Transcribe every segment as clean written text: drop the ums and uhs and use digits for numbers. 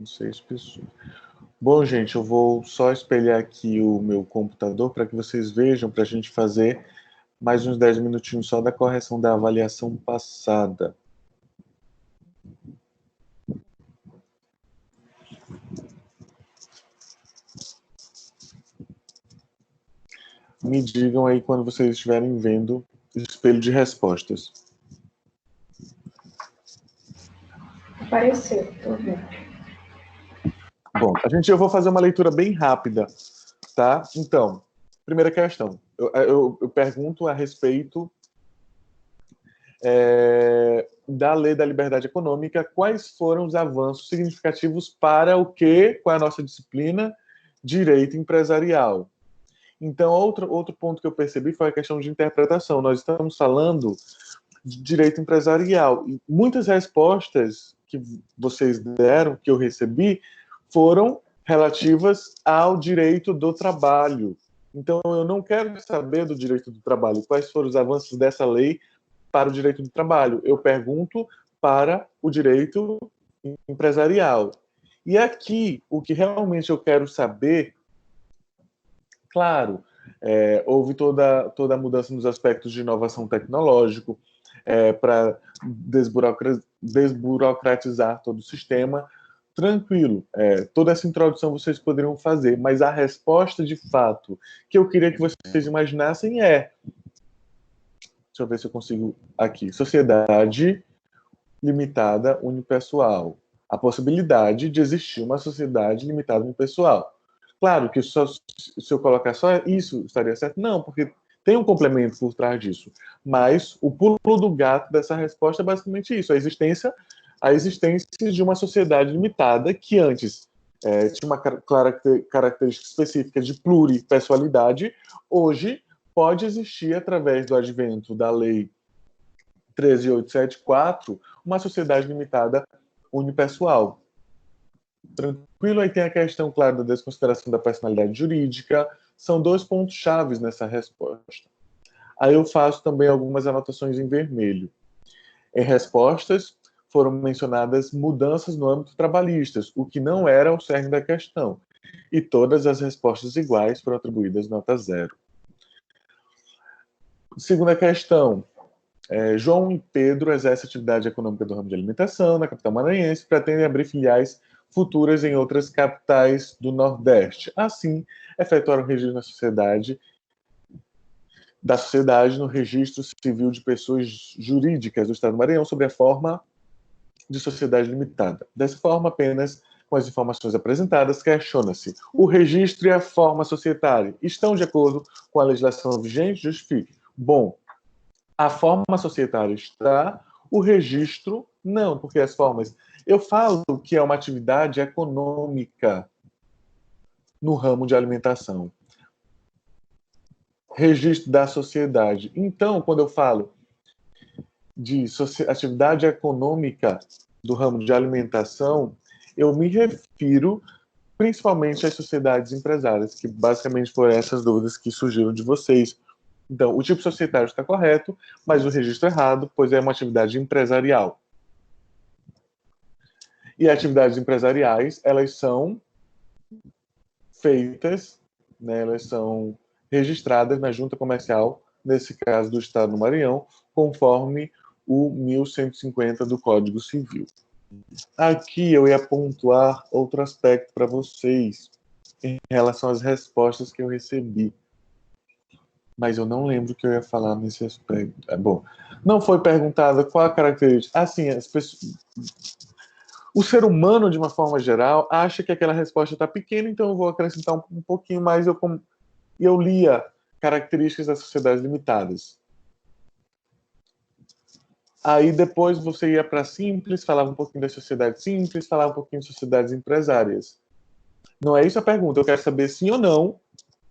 6 pessoas. Bom, gente, eu vou só espelhar aqui o meu computador para que vocês vejam, para a gente fazer mais uns 10 minutinhos só da correção da avaliação passada. Me digam aí quando vocês estiverem vendo o espelho de respostas. Apareceu, tô vendo. Bom, eu vou fazer uma leitura bem rápida, tá? Então, primeira questão. Eu pergunto a respeito da Lei da Liberdade Econômica, quais foram os avanços significativos para o quê? Qual é a nossa disciplina? Direito empresarial. Então, outro ponto que eu percebi foi a questão de interpretação. Nós estamos falando de direito empresarial. E muitas respostas que vocês deram, que eu recebi, foram relativas ao direito do trabalho. Então, eu não quero saber do direito do trabalho. Quais foram os avanços dessa lei para o direito do trabalho? Eu pergunto para o direito empresarial. E aqui, o que realmente eu quero saber, claro, houve toda a mudança nos aspectos de inovação tecnológica, para desburocratizar todo o sistema. Tranquilo, toda essa introdução vocês poderiam fazer, mas a resposta de fato que eu queria que vocês imaginassem deixa eu ver se eu consigo aqui, sociedade limitada unipessoal. A possibilidade de existir uma sociedade limitada unipessoal. Claro que se eu colocar só isso, estaria certo? Não, porque tem um complemento por trás disso. Mas o pulo do gato dessa resposta é basicamente isso, a existência de uma sociedade limitada que antes tinha uma característica específica de pluripessoalidade, hoje pode existir, através do advento da Lei 13.874, uma sociedade limitada unipessoal. Tranquilo? Aí tem a questão, claro, da desconsideração da personalidade jurídica. São 2 pontos chaves nessa resposta. Aí eu faço também algumas anotações em vermelho. Em respostas, foram mencionadas mudanças no âmbito trabalhista, o que não era o cerne da questão. E todas as respostas iguais foram atribuídas nota 0. Segunda questão. João e Pedro exercem atividade econômica do ramo de alimentação na capital maranhense e pretendem abrir filiais futuras em outras capitais do Nordeste. Assim, efetuaram registro da sociedade no Registro Civil de Pessoas Jurídicas do Estado do Maranhão sob a forma de sociedade limitada. Dessa forma, apenas com as informações apresentadas, questiona-se: o registro e a forma societária estão de acordo com a legislação vigente? Justifique. Bom, a forma societária está, o registro não, porque as formas... Eu falo que é uma atividade econômica no ramo de alimentação. Registro da sociedade. Então, quando eu falo de atividade econômica do ramo de alimentação, eu me refiro principalmente às sociedades empresárias, que basicamente foram essas dúvidas que surgiram de vocês. Então, o tipo societário está correto, mas o registro errado, pois é uma atividade empresarial. E atividades empresariais, elas são feitas, né, elas são registradas na junta comercial, nesse caso do Estado do Maranhão, conforme o 1150 do Código Civil. Aqui eu ia pontuar outro aspecto para vocês, em relação às respostas que eu recebi. Mas eu não lembro o que eu ia falar nesse aspecto. Bom, não foi perguntada qual a característica. Assim, as pessoas... O ser humano, de uma forma geral, acha que aquela resposta está pequena, então eu vou acrescentar um pouquinho mais. Eu lia características das sociedades limitadas. Aí depois você ia para simples, falava um pouquinho das sociedades simples, falava um pouquinho de sociedades empresárias. Não é isso a pergunta. Eu quero saber sim ou não.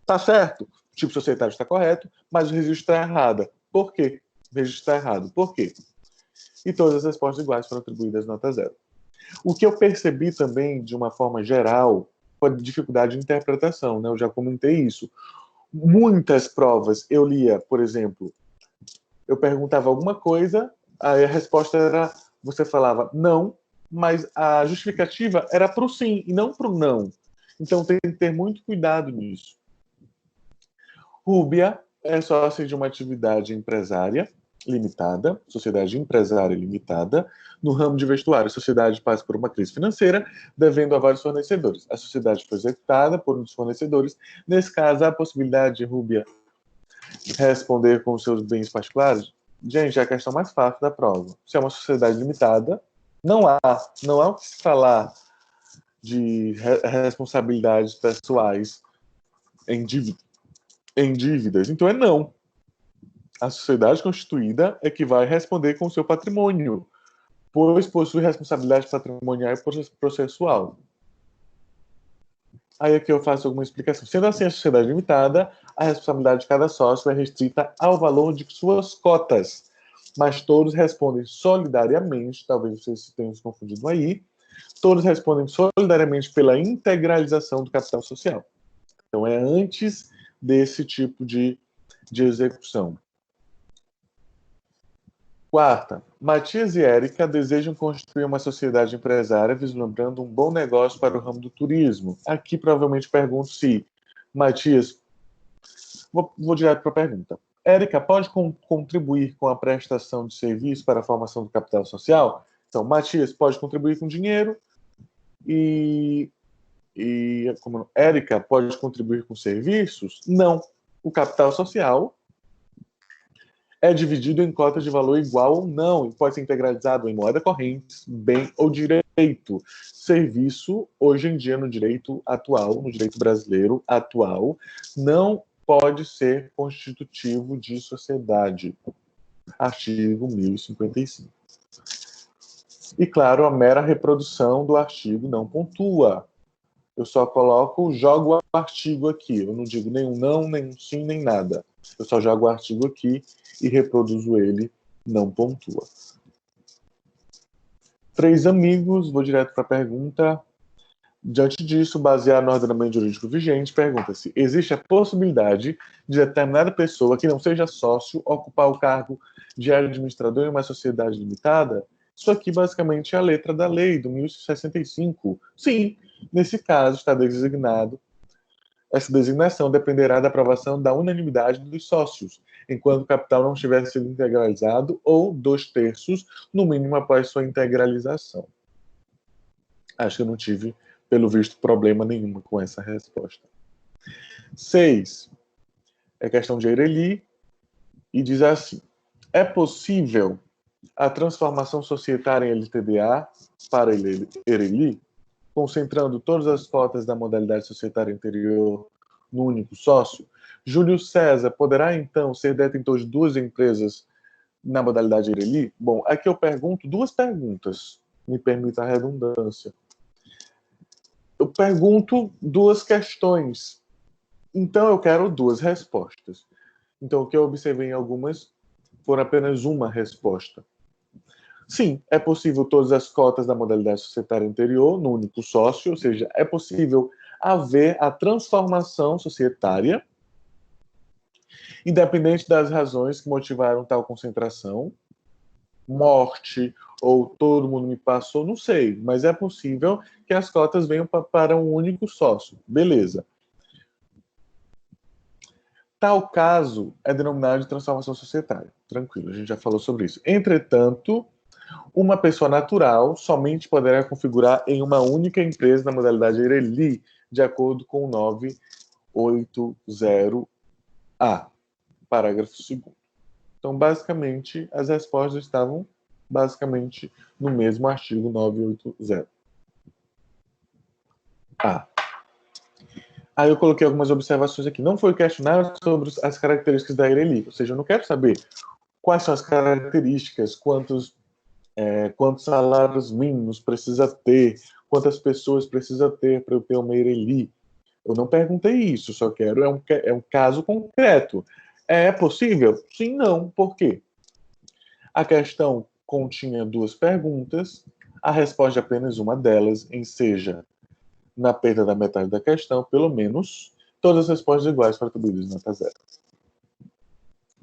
Tá certo? O tipo societário está correto, mas o registro está errado. Por quê? O registro está errado. Por quê? E todas as respostas iguais foram atribuídas nota 0. O que eu percebi também, de uma forma geral, foi a dificuldade de interpretação, né? Eu já comentei isso. Muitas provas eu lia, por exemplo, eu perguntava alguma coisa, aí a resposta era, você falava não, mas a justificativa era para o sim e não para o não. Então tem que ter muito cuidado nisso. Rúbia é sócia de uma atividade empresária limitada, sociedade empresária limitada, no ramo de vestuário. A sociedade passa por uma crise financeira, devendo a vários fornecedores. A sociedade foi executada por um dos fornecedores. Nesse caso, há a possibilidade de Rúbia responder com os seus bens particulares? Gente, é a questão mais fácil da prova. Se é uma sociedade limitada, não há o que se falar de responsabilidades pessoais em dívidas. Então é não. A sociedade constituída é que vai responder com o seu patrimônio, pois possui responsabilidade patrimonial e processual. Aí aqui eu faço alguma explicação. Sendo assim, a sociedade limitada, a responsabilidade de cada sócio é restrita ao valor de suas cotas, mas todos respondem solidariamente, talvez vocês tenham se confundido aí, todos respondem solidariamente pela integralização do capital social. Então é antes desse tipo de execução. Quarta, Matias e Érica desejam construir uma sociedade empresária vislumbrando um bom negócio para o ramo do turismo. Aqui provavelmente pergunto se Matias... Vou direto para a pergunta. Érica, pode contribuir com a prestação de serviço para a formação do capital social? Então, Matias pode contribuir com dinheiro e como Érica pode contribuir com serviços? Não. O capital social é dividido em cotas de valor igual ou não, e pode ser integralizado em moeda corrente, bem ou direito. Serviço, hoje em dia, no direito atual, no direito brasileiro atual, não pode ser constitutivo de sociedade. Artigo 1055. E, claro, a mera reprodução do artigo não pontua. Eu só jogo o artigo aqui. Eu não digo nenhum não, nem um sim, nem nada. Eu só jogo o artigo aqui e reproduzo ele, não pontua. 3 amigos, vou direto para a pergunta. Diante disso, baseado no ordenamento jurídico vigente, pergunta-se: existe a possibilidade de determinada pessoa que não seja sócio ocupar o cargo de administrador em uma sociedade limitada? Isso aqui basicamente é a letra da lei do 1065. Sim, nesse caso está designado. Essa designação dependerá da aprovação da unanimidade dos sócios, enquanto o capital não tiver sido integralizado, ou 2/3, no mínimo, após sua integralização. Acho que eu não tive, pelo visto, problema nenhum com essa resposta. 6. É questão de Eireli, e diz assim: é possível a transformação societária em LTDA para Eireli, concentrando todas as cotas da modalidade societária anterior no único sócio? Júlio César poderá, então, ser detentor de 2 empresas na modalidade Eireli? Bom, aqui eu pergunto 2 perguntas, me permita a redundância. Eu pergunto 2 questões, então eu quero 2 respostas. Então, o que eu observei em algumas foram apenas uma resposta. Sim, é possível todas as cotas da modalidade societária anterior no único sócio, ou seja, é possível haver a transformação societária, independente das razões que motivaram tal concentração, morte ou todo mundo me passou, não sei, mas é possível que as cotas venham para um único sócio. Beleza. Tal caso é denominado de transformação societária. Tranquilo, a gente já falou sobre isso. Entretanto, uma pessoa natural somente poderá configurar em uma única empresa na modalidade Eireli, de acordo com o 980A, parágrafo 2º. Então, basicamente, as respostas estavam basicamente no mesmo artigo 980A. Aí eu coloquei algumas observações aqui. Não foi questionado sobre as características da Eireli, ou seja, eu não quero saber quais são as características, quantos salários mínimos precisa ter, quantas pessoas precisa ter para eu ter uma Eireli. Eu não perguntei isso, só quero é um caso concreto. É possível? Sim, não. Por quê? A questão continha 2 perguntas, a resposta de apenas uma delas enseja na perda da metade da questão, pelo menos, todas as respostas iguais para atribuídas nota 0.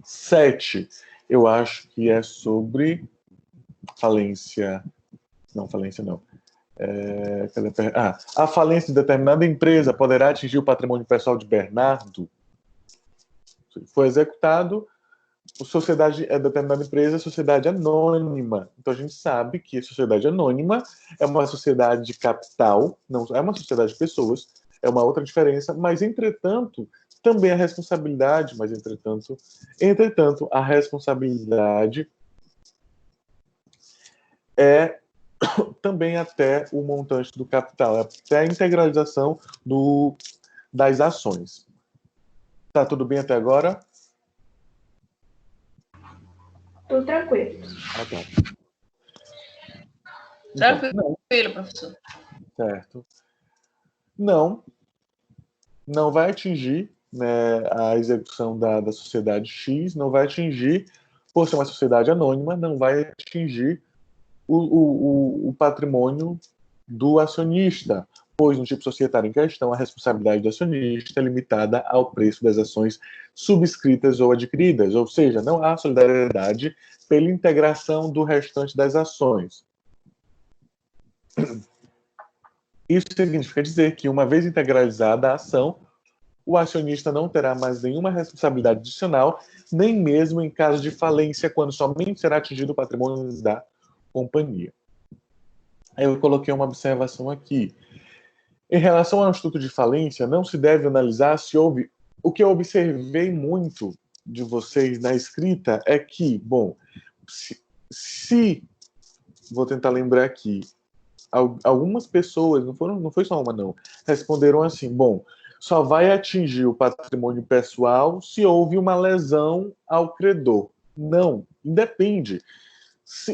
7. Eu acho que é sobre falência Não, falência não. A falência de determinada empresa poderá atingir o patrimônio pessoal de Bernardo? Foi executado, sociedade é determinada empresa, sociedade anônima. Então a gente sabe que a sociedade anônima é uma sociedade de capital, não é uma sociedade de pessoas, é uma outra diferença, mas entretanto, também a responsabilidade, entretanto, a responsabilidade é também até o montante do capital, até a integralização das ações. Tá tudo bem até agora? Tudo tranquilo. Ah, tá. Tranquilo, professor. Certo. Não vai atingir, né, a execução da sociedade X, não vai atingir, por ser uma sociedade anônima, não vai atingir o patrimônio do acionista, pois no tipo societário em questão, a responsabilidade do acionista é limitada ao preço das ações subscritas ou adquiridas, ou seja, não há solidariedade pela integração do restante das ações. Isso significa dizer que, uma vez integralizada a ação, o acionista não terá mais nenhuma responsabilidade adicional, nem mesmo em caso de falência, quando somente será atingido o patrimônio da companhia. Aí eu coloquei uma observação aqui. Em relação ao instituto de falência, não se deve analisar se houve... O que eu observei muito de vocês na escrita é que, bom, se vou tentar lembrar aqui, algumas pessoas, não foi só uma não, responderam assim, bom, só vai atingir o patrimônio pessoal se houve uma lesão ao credor. Não, independe.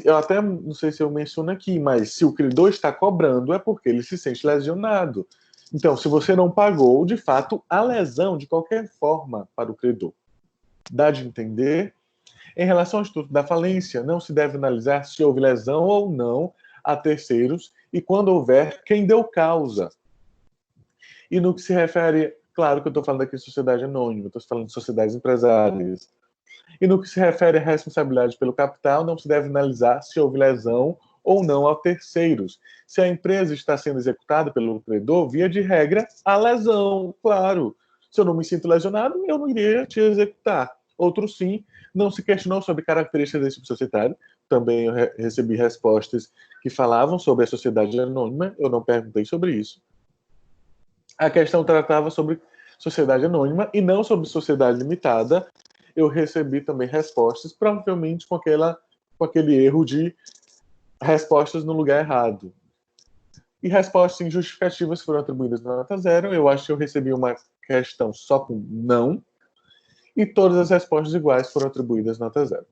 Eu até não sei se eu menciono aqui, mas se o credor está cobrando é porque ele se sente lesionado. Então, se você não pagou, de fato, há lesão de qualquer forma para o credor. Dá de entender? Em relação ao Instituto da Falência, não se deve analisar se houve lesão ou não a terceiros e, quando houver, quem deu causa. E no que se refere, claro que eu estou falando aqui de sociedade anônima, estou falando de sociedades empresárias. E no que se refere à responsabilidade pelo capital, não se deve analisar se houve lesão ou não a terceiros. Se a empresa está sendo executada pelo credor, via de regra, há lesão, claro. Se eu não me sinto lesionado, eu não iria te executar. Outro sim, não se questionou sobre características desse tipo societário. Também eu recebi respostas que falavam sobre a sociedade anônima, eu não perguntei sobre isso. A questão tratava sobre sociedade anônima e não sobre sociedade limitada. Eu recebi também respostas, provavelmente com aquele erro de respostas no lugar errado. E respostas injustificativas foram atribuídas na nota 0. Eu acho que eu recebi uma questão só com não. E todas as respostas iguais foram atribuídas nota 0.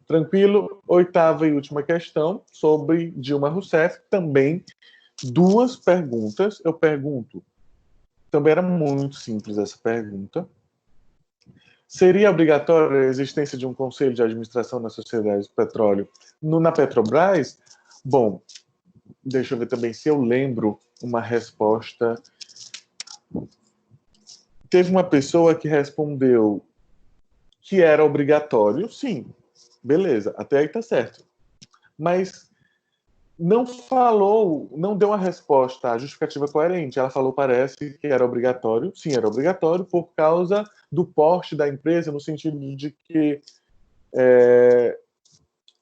Tranquilo? Oitava e última questão, sobre Dilma Rousseff. Também 2 perguntas. Eu pergunto, também era muito simples essa pergunta. Seria obrigatória a existência de um conselho de administração na sociedade de petróleo na Petrobras? Bom, deixa eu ver também se eu lembro uma resposta. Teve uma pessoa que respondeu que era obrigatório, sim, beleza, até aí tá certo. Mas não falou, não deu uma resposta, a justificativa coerente. Ela falou, parece que era obrigatório. Sim, era obrigatório por causa do porte da empresa, no sentido de que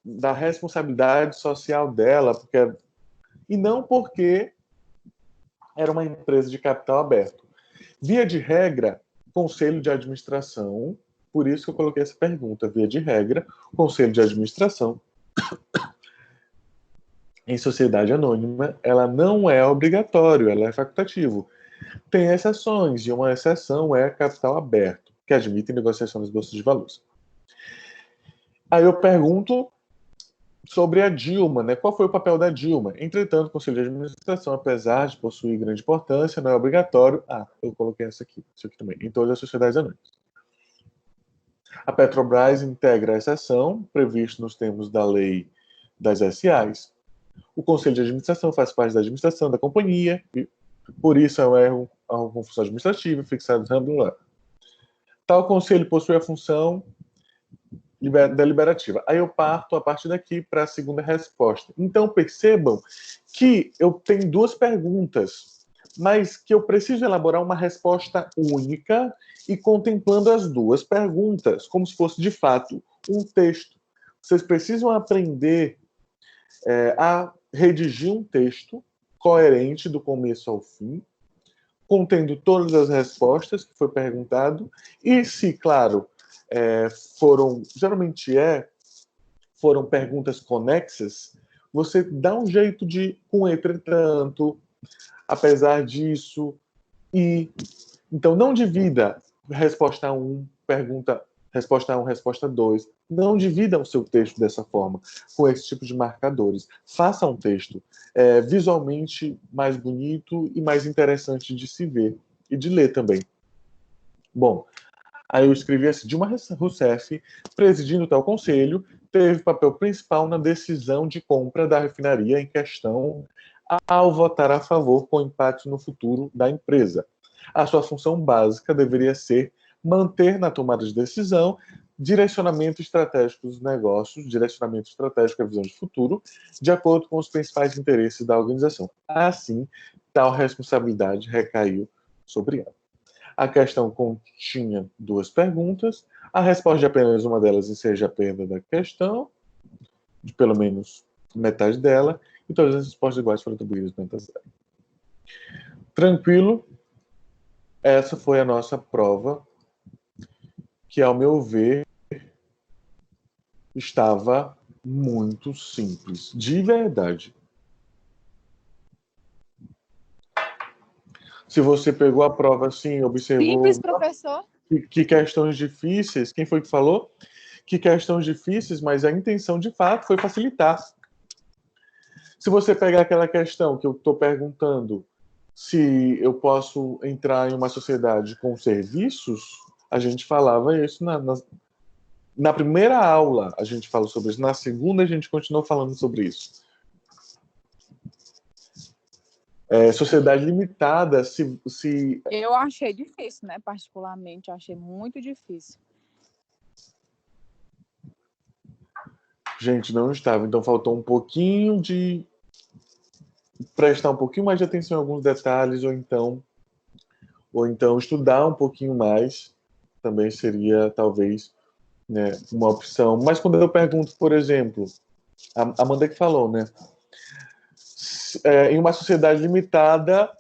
da responsabilidade social dela, e não porque era uma empresa de capital aberto. Via de regra, conselho de administração, por isso que eu coloquei essa pergunta, via de regra, conselho de administração em sociedade anônima, ela não é obrigatório, ela é facultativo. Tem exceções, e uma exceção é capital aberto, que admite negociação das bolsas de valores. Aí eu pergunto sobre a Dilma, né? Qual foi o papel da Dilma? Entretanto, o Conselho de Administração, apesar de possuir grande importância, não é obrigatório. Eu coloquei isso aqui também, em todas as sociedades anônimas. A Petrobras integra a exceção prevista nos termos da lei das SAs. O Conselho de Administração faz parte da administração da companhia, e por isso é uma função administrativa fixada no ramo. Tal conselho possui a função deliberativa. Aí eu parto a partir daqui para a segunda resposta. Então percebam que eu tenho duas perguntas, mas que eu preciso elaborar uma resposta única e contemplando as duas perguntas, como se fosse de fato um texto. Vocês precisam aprender a redigir um texto coerente do começo ao fim, contendo todas as respostas que foi perguntado, e se, claro, foram perguntas conexas, você dá um jeito de, com entretanto, apesar disso, e... Então, não divida resposta 1, resposta 1, resposta 2. Não divida o seu texto dessa forma, com esse tipo de marcadores. Faça um texto visualmente mais bonito e mais interessante de se ver e de ler também. Bom, aí eu escrevi assim: Dilma Rousseff, presidindo tal conselho, teve papel principal na decisão de compra da refinaria em questão ao votar a favor com impacto no futuro da empresa. A sua função básica deveria ser manter na tomada de decisão direcionamento estratégico dos negócios, direcionamento estratégico à visão de futuro, de acordo com os principais interesses da organização. Assim, tal responsabilidade recaiu sobre ela. A questão continha duas perguntas. A resposta de apenas uma delas enseja a perda da questão, de pelo menos metade dela, e todas as respostas iguais foram atribuídas nota zero. Tranquilo? Essa foi a nossa prova, que, ao meu ver, estava muito simples, de verdade. Se você pegou a prova assim, observou... Simples, professor? Que questões difíceis, quem foi que falou? Que questões difíceis, mas a intenção, de fato, foi facilitar. Se você pegar aquela questão que eu estou perguntando, se eu posso entrar em uma sociedade com serviços, a gente falava isso na primeira aula, a gente falou sobre isso. Na segunda, a gente continuou falando sobre isso. Sociedade limitada, se... Eu achei difícil, né? Particularmente, eu achei muito difícil. Gente, não estava. Então, faltou um pouquinho de... prestar um pouquinho mais de atenção em alguns detalhes, ou então estudar um pouquinho mais, também seria, talvez, né, uma opção. Mas quando eu pergunto, por exemplo, a Amanda que falou, né? Em uma sociedade limitada,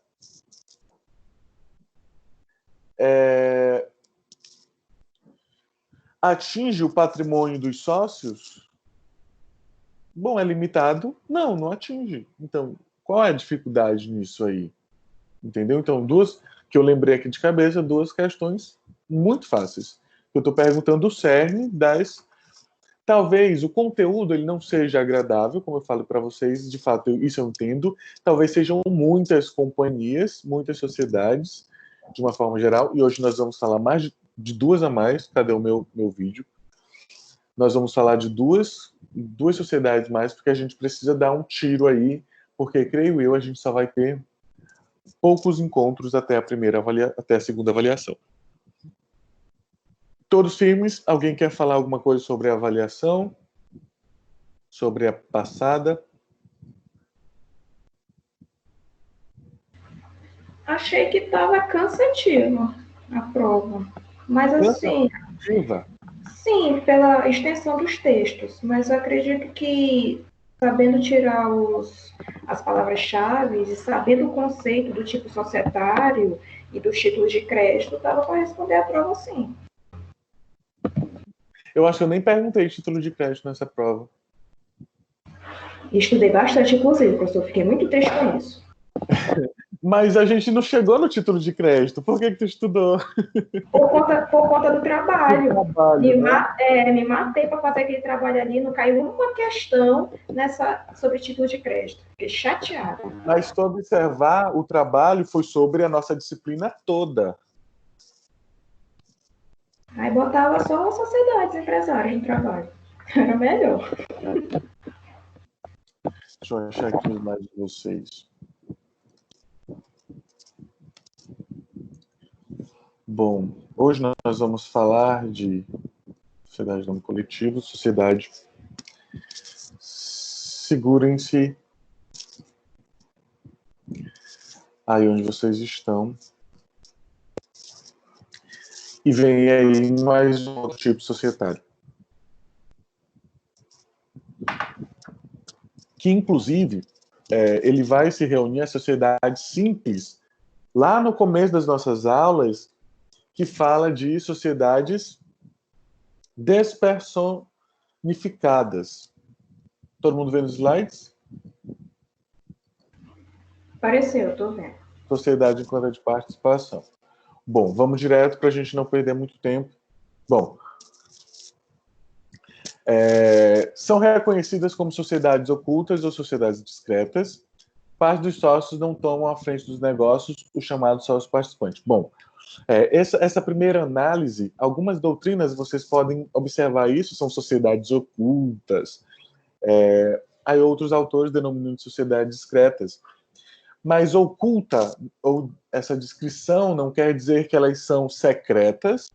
atinge o patrimônio dos sócios? Bom, é limitado? Não atinge. Então, qual é a dificuldade nisso aí? Entendeu? Então, duas que eu lembrei aqui de cabeça, duas questões muito fáceis. Eu estou perguntando o cerne das... Talvez o conteúdo ele não seja agradável, como eu falo para vocês, de fato, isso eu entendo. Talvez sejam muitas companhias, muitas sociedades, de uma forma geral, e hoje nós vamos falar mais de duas a mais. Cadê o meu vídeo? Nós vamos falar de duas sociedades mais, porque a gente precisa dar um tiro aí, porque, creio eu, a gente só vai ter poucos encontros até a segunda avaliação. Todos firmes? Alguém quer falar alguma coisa sobre a avaliação? Sobre a passada? Achei que estava cansativa a prova. Mas assim, Cansativa? sim, pela extensão dos textos. Mas eu acredito que, sabendo tirar as palavras-chave e sabendo o conceito do tipo societário e dos títulos de crédito, dava para responder a prova sim. Eu acho que eu nem perguntei título de crédito nessa prova. Estudei bastante, inclusive, professor. Fiquei muito triste com isso. Mas a gente não chegou no título de crédito. Por que tu estudou? Por conta do trabalho. Né? Me matei para fazer aquele trabalho ali, não caiu uma questão sobre título de crédito. Fiquei chateada. Mas se tu observar, o trabalho foi sobre a nossa disciplina toda. Aí botava só as sociedades empresárias no trabalho. Era melhor. Deixa eu achar aqui mais de vocês. Bom, hoje nós vamos falar de sociedade nome coletivo, sociedade. Segurem-se aí onde vocês estão. E vem aí mais um outro tipo societário. Que, inclusive, ele vai se reunir à sociedade simples, lá no começo das nossas aulas, que fala de sociedades despersonificadas. Todo mundo vendo os slides? Apareceu, estou vendo. Sociedade em conta de participação. Bom, vamos direto para a gente não perder muito tempo. Bom, são reconhecidas como sociedades ocultas ou sociedades discretas. Parte dos sócios não tomam à frente dos negócios, os chamados sócios participantes. Bom, essa primeira análise, algumas doutrinas, vocês podem observar isso, são sociedades ocultas. Aí outros autores denominam de sociedades discretas. Mas oculta, ou essa descrição, não quer dizer que elas são secretas,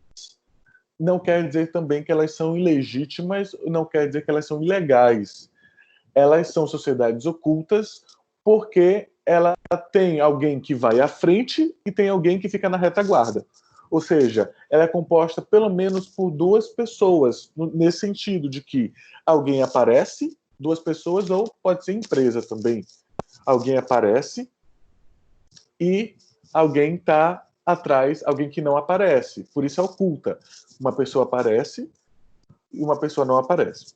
não quer dizer também que elas são ilegítimas, não quer dizer que elas são ilegais. Elas são sociedades ocultas porque ela tem alguém que vai à frente e tem alguém que fica na retaguarda. Ou seja, ela é composta pelo menos por duas pessoas, nesse sentido de que alguém aparece, duas pessoas, ou pode ser empresa também. Alguém aparece e alguém está atrás, alguém que não aparece. Por isso é oculta. Uma pessoa aparece e uma pessoa não aparece.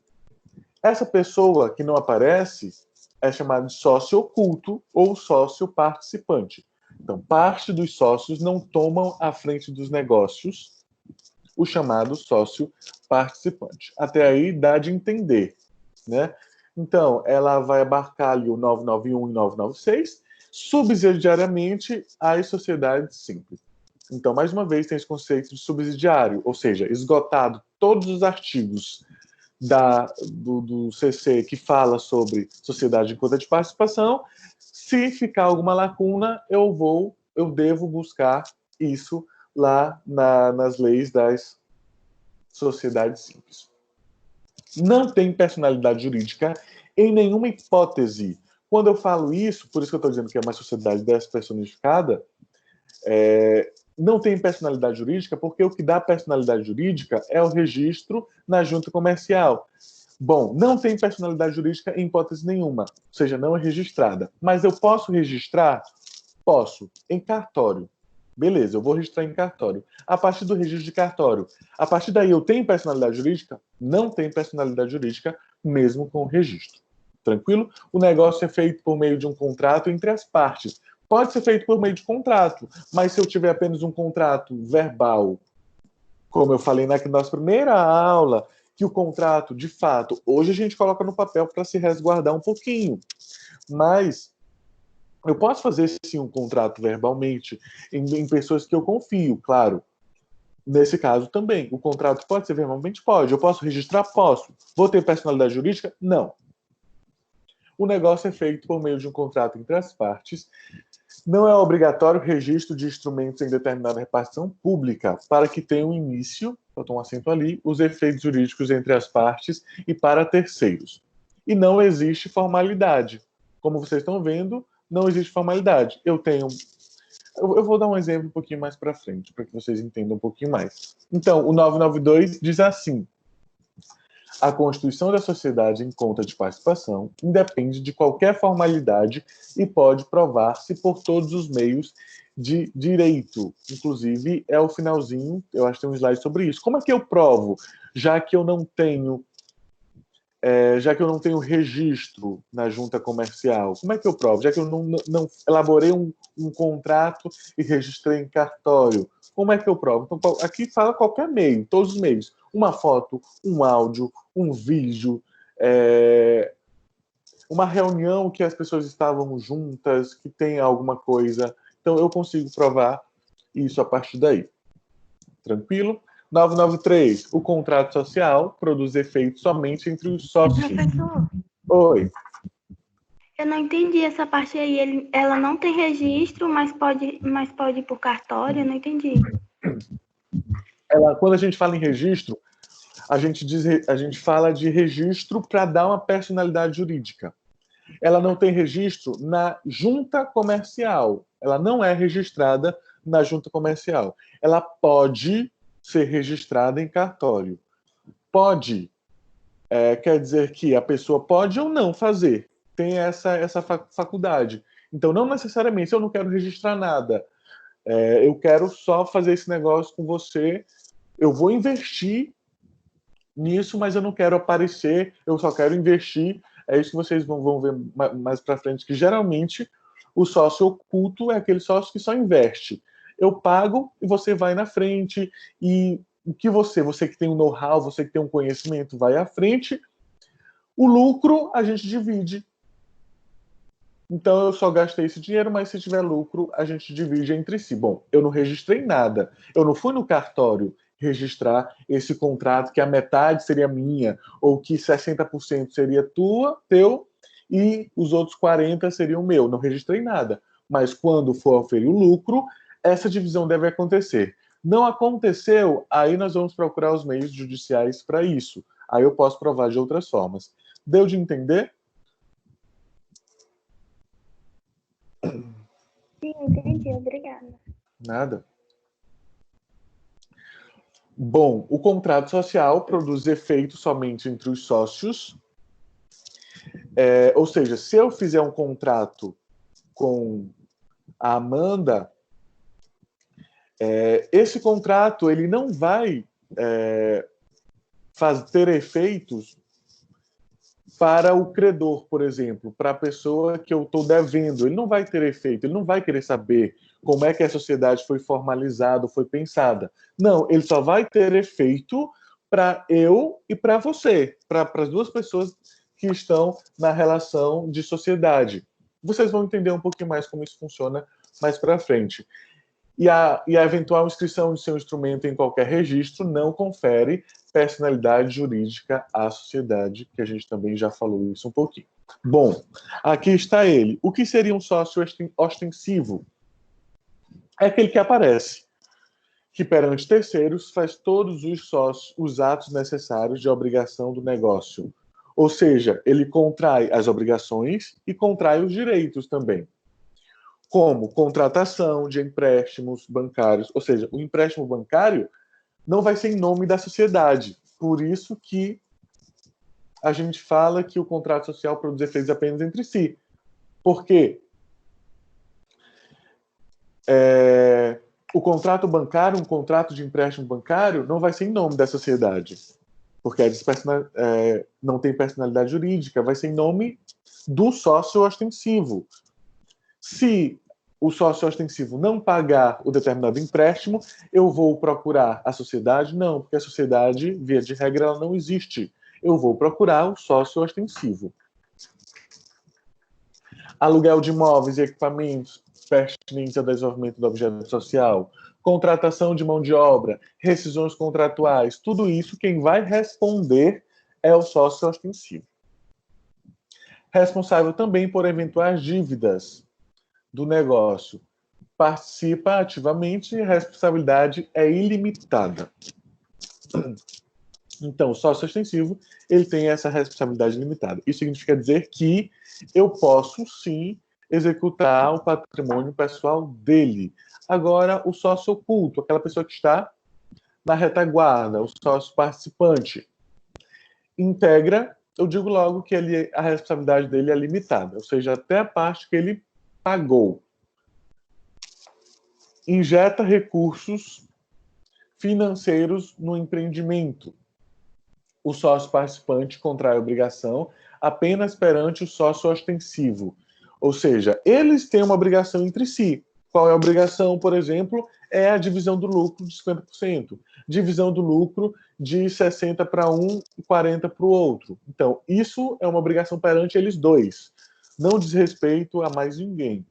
Essa pessoa que não aparece é chamada de sócio oculto ou sócio participante. Então, parte dos sócios não tomam à frente dos negócios, o chamado sócio participante. Até aí dá de entender, né? Então, ela vai abarcar ali o 991 e 996, subsidiariamente as sociedades simples. Então, mais uma vez, tem esse conceito de subsidiário, ou seja, esgotado todos os artigos do CC que fala sobre sociedade em conta de participação. Se ficar alguma lacuna, eu devo buscar isso lá nas leis das sociedades simples. Não tem personalidade jurídica em nenhuma hipótese. Quando eu falo isso, por isso que eu estou dizendo que é uma sociedade despersonificada, não tem personalidade jurídica, porque o que dá personalidade jurídica é o registro na junta comercial. Bom, não tem personalidade jurídica em hipótese nenhuma, ou seja, não é registrada. Mas eu posso registrar? Posso, em cartório. Beleza, eu vou registrar em cartório. A partir do registro de cartório, a partir daí eu tenho personalidade jurídica? Não tem personalidade jurídica, mesmo com o registro. Tranquilo? O negócio é feito por meio de um contrato entre as partes. Pode ser feito por meio de contrato, mas se eu tiver apenas um contrato verbal, como eu falei na nossa primeira aula, que o contrato, de fato, hoje a gente coloca no papel para se resguardar um pouquinho, mas eu posso fazer sim um contrato verbalmente em pessoas que eu confio, claro. Nesse caso também, o contrato pode ser verbalmente? Pode. Eu posso registrar? Posso. Vou ter personalidade jurídica? Não. O negócio é feito por meio de um contrato entre as partes. Não é obrigatório o registro de instrumentos em determinada repartição pública para que tenha um início, botou um acento ali, os efeitos jurídicos entre as partes e para terceiros. E não existe formalidade. Como vocês estão vendo, não existe formalidade. Eu vou dar um exemplo um pouquinho mais para frente, para que vocês entendam um pouquinho mais. Então, o 992 diz assim: a constituição da sociedade em conta de participação independe de qualquer formalidade e pode provar-se por todos os meios de direito. Inclusive, é o finalzinho, eu acho que tem um slide sobre isso. Como é que eu provo, já que eu não tenho registro na junta comercial? Como é que eu provo? Já que eu não elaborei um contrato e registrei em cartório, como é que eu provo? Então, aqui fala qualquer meio, todos os meios. Uma foto, um áudio, um vídeo, uma reunião que as pessoas estavam juntas, que tem alguma coisa. Então, eu consigo provar isso a partir daí. Tranquilo? 993. O contrato social produz efeito somente entre os sócios. Professor, Oi. eu não entendi essa parte aí. Ela não tem registro, mas pode ir por cartório? Eu não entendi. Quando a gente fala em registro, a gente fala de registro para dar uma personalidade jurídica. Ela não tem registro na junta comercial. Ela não é registrada na junta comercial. Ela pode ser registrada em cartório. Pode, quer dizer que a pessoa pode ou não fazer. Tem essa faculdade. Então, não necessariamente, se eu não quero registrar nada, eu quero só fazer esse negócio com você, eu vou investir nisso, mas eu não quero aparecer, eu só quero investir. É isso que vocês vão ver mais para frente, que geralmente o sócio oculto é aquele sócio que só investe. Eu pago e você vai na frente, e o que você que tem um know-how, você que tem um conhecimento, vai à frente. O lucro a gente divide. Então eu só gastei esse dinheiro, mas se tiver lucro, a gente divide entre si. Bom, eu não registrei nada. Eu não fui no cartório registrar esse contrato que a metade seria minha, ou que 60% seria teu, e os outros 40% seriam meu. Não registrei nada. Mas quando for oferir o lucro, essa divisão deve acontecer. Não aconteceu, aí nós vamos procurar os meios judiciais para isso. Aí eu posso provar de outras formas. Deu de entender? Sim, entendi. Obrigada. Nada. Bom, o contrato social produz efeito somente entre os sócios. Ou seja, se eu fizer um contrato com a Amanda, esse contrato ele não vai ter efeitos para o credor, por exemplo, para a pessoa que eu estou devendo. Ele não vai ter efeito, ele não vai querer saber como é que a sociedade foi formalizada, foi pensada. Não, ele só vai ter efeito para eu e para você, para as duas pessoas que estão na relação de sociedade. Vocês vão entender um pouquinho mais como isso funciona mais para frente. E a eventual inscrição de seu instrumento em qualquer registro não confere personalidade jurídica à sociedade, que a gente também já falou isso um pouquinho. Bom, aqui está ele. O que seria um sócio ostensivo? É aquele que aparece, que perante terceiros faz todos os atos necessários de obrigação do negócio. Ou seja, ele contrai as obrigações e contrai os direitos também. Como contratação de empréstimos bancários. Ou seja, o empréstimo bancário não vai ser em nome da sociedade. Por isso que a gente fala que o contrato social produz efeitos apenas entre si. Por quê? O contrato bancário, um contrato de empréstimo bancário, não vai ser em nome da sociedade. Porque não tem personalidade jurídica, vai ser em nome do sócio ostensivo. Se o sócio ostensivo não pagar o determinado empréstimo, eu vou procurar a sociedade? Não, porque a sociedade, via de regra, ela não existe. Eu vou procurar o sócio ostensivo. Aluguel de imóveis e equipamentos pertinentes ao desenvolvimento do objeto social, contratação de mão de obra, rescisões contratuais, tudo isso quem vai responder é o sócio ostensivo. Responsável também por eventuais dívidas do negócio. Participa ativamente e a responsabilidade é ilimitada. Então, o sócio ostensivo, ele tem essa responsabilidade limitada. Isso significa dizer que eu posso, sim, executar o patrimônio pessoal dele. Agora, o sócio oculto, aquela pessoa que está na retaguarda, o sócio participante, integra, eu digo logo que a responsabilidade dele é limitada, ou seja, até a parte que ele pagou. Injeta recursos financeiros no empreendimento. O sócio participante contrai a obrigação apenas perante o sócio ostensivo. Ou seja, eles têm uma obrigação entre si. Qual é a obrigação, por exemplo? É a divisão do lucro de 50%. Divisão do lucro de 60 para um e 40 para o outro. Então, isso é uma obrigação perante eles dois. Não diz respeito a mais ninguém.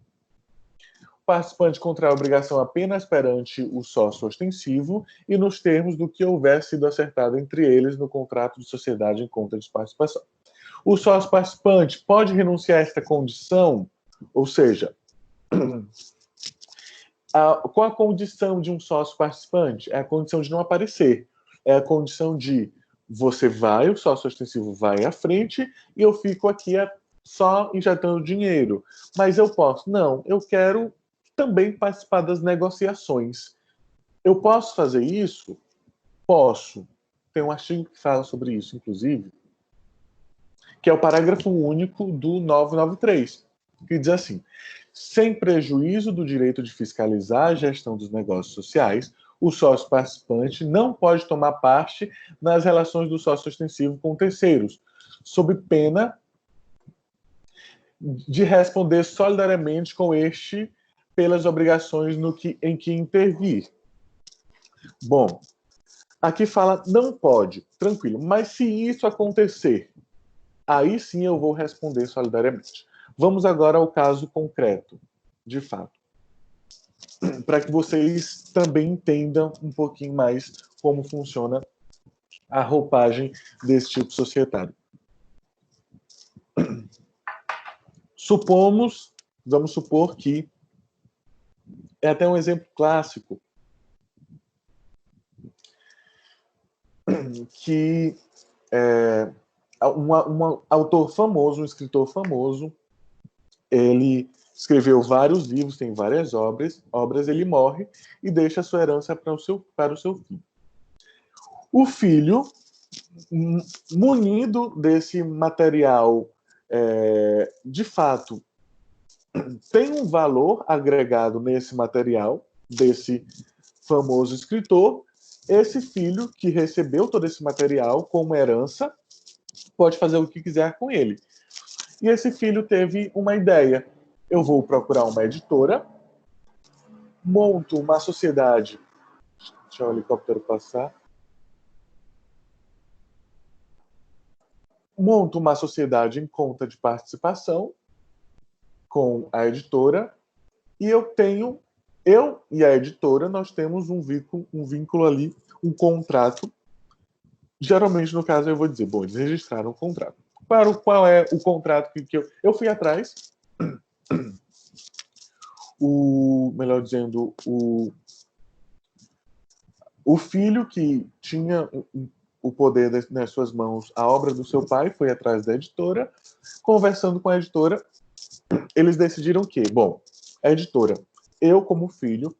O participante contrai a obrigação apenas perante o sócio ostensivo e nos termos do que houver sido acertado entre eles no contrato de sociedade em conta de participação. O sócio participante pode renunciar a esta condição, ou seja, qual a condição de um sócio participante? É a condição de não aparecer. É a condição de Você vai, o sócio ostensivo vai à frente e eu fico aqui só injetando dinheiro. Mas eu posso? Não, eu quero também participar das negociações. Eu posso fazer isso? Posso. Tem um artigo que fala sobre isso, inclusive, que é o parágrafo único do 993, que diz assim: sem prejuízo do direito de fiscalizar a gestão dos negócios sociais, o sócio participante não pode tomar parte nas relações do sócio ostensivo com terceiros, sob pena de responder solidariamente com este pelas obrigações em que intervir. Bom, aqui fala não pode, tranquilo, mas se isso acontecer, aí sim eu vou responder solidariamente. Vamos agora ao caso concreto, de fato, para que vocês também entendam um pouquinho mais como funciona a roupagem desse tipo societário. Vamos supor que é até um exemplo clássico que um autor famoso, um escritor famoso, ele escreveu vários livros, tem várias obras, ele morre e deixa a sua herança para o seu filho. O filho, munido desse material, de fato, tem um valor agregado nesse material, desse famoso escritor. Esse filho que recebeu todo esse material como herança pode fazer o que quiser com ele. E esse filho teve uma ideia: eu vou procurar uma editora, monto uma sociedade. Deixa o helicóptero passar. Monto uma sociedade em conta de participação com a editora e eu e a editora, nós temos um vínculo ali, um contrato. Geralmente, no caso, eu vou dizer, bom, eles registraram um contrato. Qual é o contrato que eu fui atrás? Melhor dizendo, o filho que tinha o poder nas suas mãos, a obra do seu pai, foi atrás da editora. Conversando com a editora, eles decidiram que, bom, a editora, eu como filho,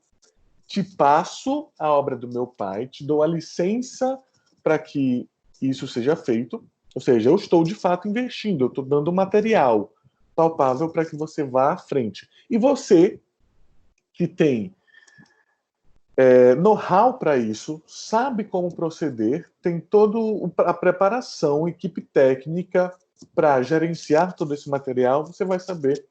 te passo a obra do meu pai, te dou a licença para que isso seja feito. Ou seja, eu estou de fato investindo, eu estou dando material palpável para que você vá à frente. E você, que tem know-how para isso, sabe como proceder, tem toda a preparação, equipe técnica para gerenciar todo esse material, você vai saber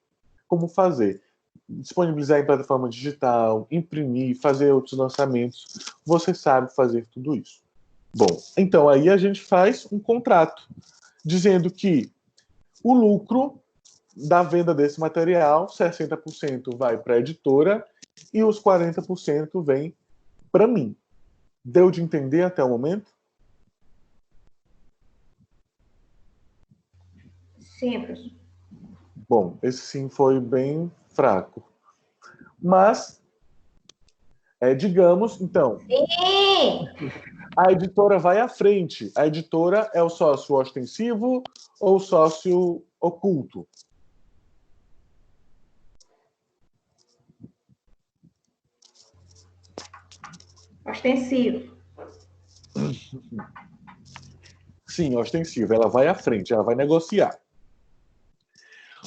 como fazer. Disponibilizar em plataforma digital, imprimir, fazer outros lançamentos, você sabe fazer tudo isso. Bom, então aí a gente faz um contrato dizendo que o lucro da venda desse material, 60% vai para a editora e os 40% vem para mim. Deu de entender até o momento? Sim, professor. Bom, esse sim foi bem fraco. Mas, digamos, então, a editora vai à frente. A editora é o sócio ostensivo ou o sócio oculto? Ostensivo. Sim, ostensivo. Ela vai à frente, ela vai negociar.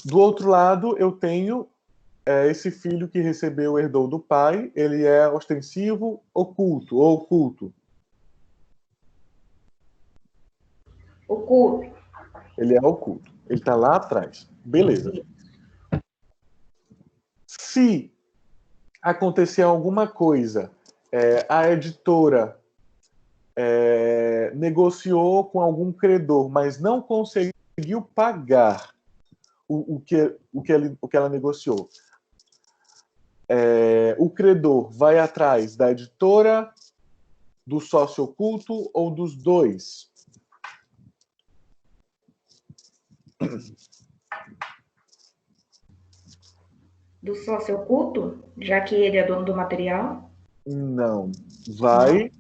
Do outro lado, eu tenho esse filho que herdou do pai, ele é ostensivo oculto ou oculto? Oculto. Ele é oculto. Ele está lá atrás. Beleza. Se acontecer alguma coisa, a editora negociou com algum credor, mas não conseguiu pagar o que ela negociou. O credor vai atrás da editora, do sócio oculto ou dos dois? Do sócio oculto, já que ele é dono do material? Não. Vai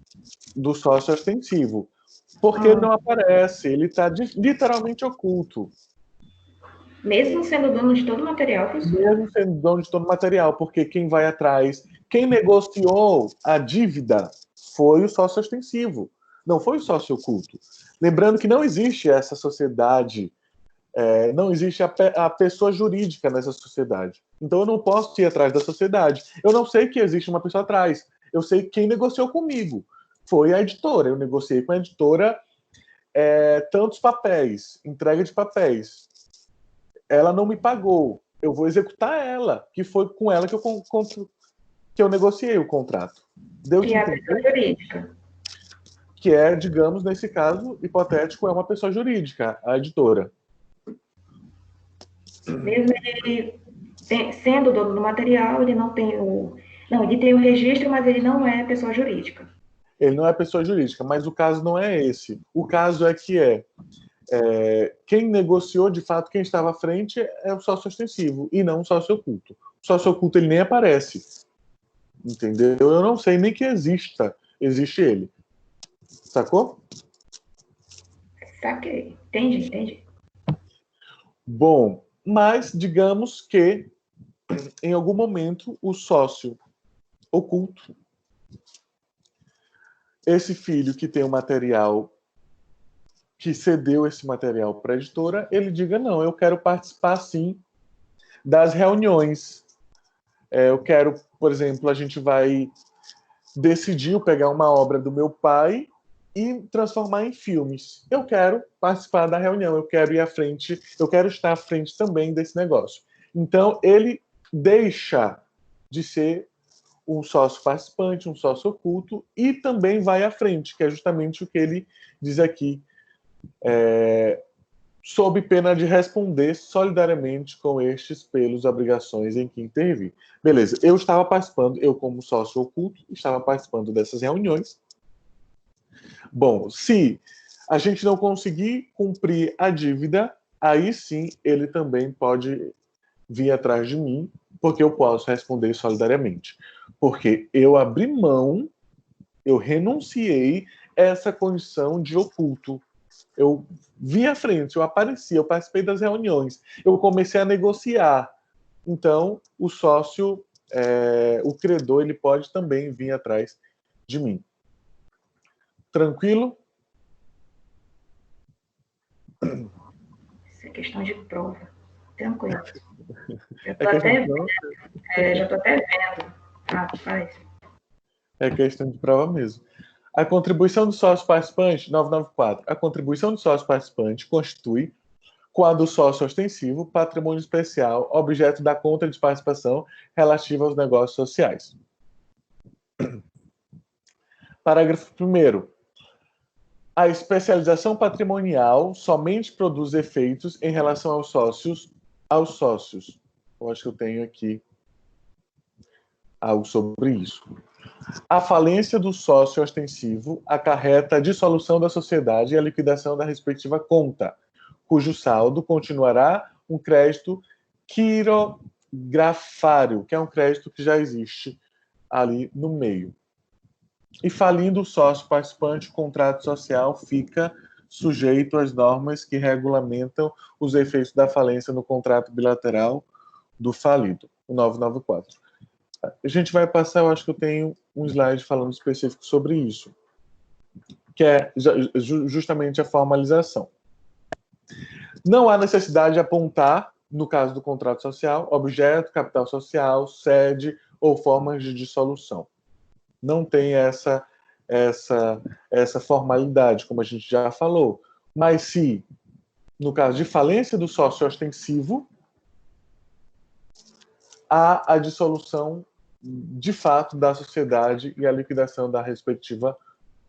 do sócio ostensivo. Porque ele não aparece, ele está literalmente oculto. Mesmo sendo dono de todo o material, professor? Mesmo sendo dono de todo o material, porque quem vai atrás, quem negociou a dívida foi o sócio ostensivo, não foi o sócio oculto. Lembrando que não existe essa sociedade, não existe a pessoa jurídica nessa sociedade. Então eu não posso ir atrás da sociedade. Eu não sei que existe uma pessoa atrás. Eu sei quem negociou comigo. Foi a editora. Eu negociei com a editora tantos papéis, entrega de papéis. Ela não me pagou. Eu vou executar ela, que foi com ela que eu negociei o contrato. Deu Que é a pessoa jurídica. Que é, digamos, nesse caso hipotético, é uma pessoa jurídica, a editora. Mesmo ele sendo dono do material, ele não tem o... Não, ele tem o registro, mas ele não é pessoa jurídica. Ele não é pessoa jurídica, mas o caso não é esse. O caso é que quem negociou, de fato, quem estava à frente é o sócio ostensivo e não o sócio oculto. O sócio oculto ele nem aparece. Entendeu? Eu não sei nem que existe ele. Sacou? Saquei. Entendi. Bom, mas digamos que em algum momento o sócio oculto, esse filho que tem o material, que cedeu esse material para a editora, ele diga, não, eu quero participar sim das reuniões. Eu quero, por exemplo, a gente decidiu pegar uma obra do meu pai e transformar em filmes. Eu quero participar da reunião, eu quero ir à frente, eu quero estar à frente também desse negócio. Então, ele deixa de ser um sócio participante, um sócio oculto, e também vai à frente, que é justamente o que ele diz aqui, sob pena de responder solidariamente com estes pelos obrigações em que intervir. Beleza, eu estava participando, eu como sócio oculto, estava participando dessas reuniões. Bom, se a gente não conseguir cumprir a dívida, aí sim ele também pode vir atrás de mim, porque eu posso responder solidariamente. Porque eu abri mão, eu renunciei a essa condição de oculto. Eu vi à frente, eu apareci, eu participei das reuniões, eu comecei a negociar. Então, o sócio, o credor, ele pode também vir atrás de mim. Tranquilo? Isso é questão de prova. Tranquilo. Já tô até vendo. Rapaz. É questão de prova mesmo. A contribuição do sócio participante, 994. A contribuição do sócio participante constitui, com a do sócio ostensivo, patrimônio especial, objeto da conta de participação relativa aos negócios sociais. Parágrafo 1º. A especialização patrimonial somente produz efeitos em relação aos sócios. Eu acho que eu tenho aqui algo sobre isso. A falência do sócio ostensivo acarreta a dissolução da sociedade e a liquidação da respectiva conta, cujo saldo continuará um crédito quirografário, que é um crédito que já existe ali no meio. E falindo o sócio participante, o contrato social fica sujeito às normas que regulamentam os efeitos da falência no contrato bilateral do falido, o 994. A gente vai passar, eu acho que eu tenho um slide falando específico sobre isso, que é justamente a formalização. Não há necessidade de apontar, no caso do contrato social, objeto, capital social, sede ou formas de dissolução. Não tem essa formalidade, como a gente já falou. Mas se, no caso de falência do sócio ostensivo, há a dissolução de fato da sociedade e a liquidação da respectiva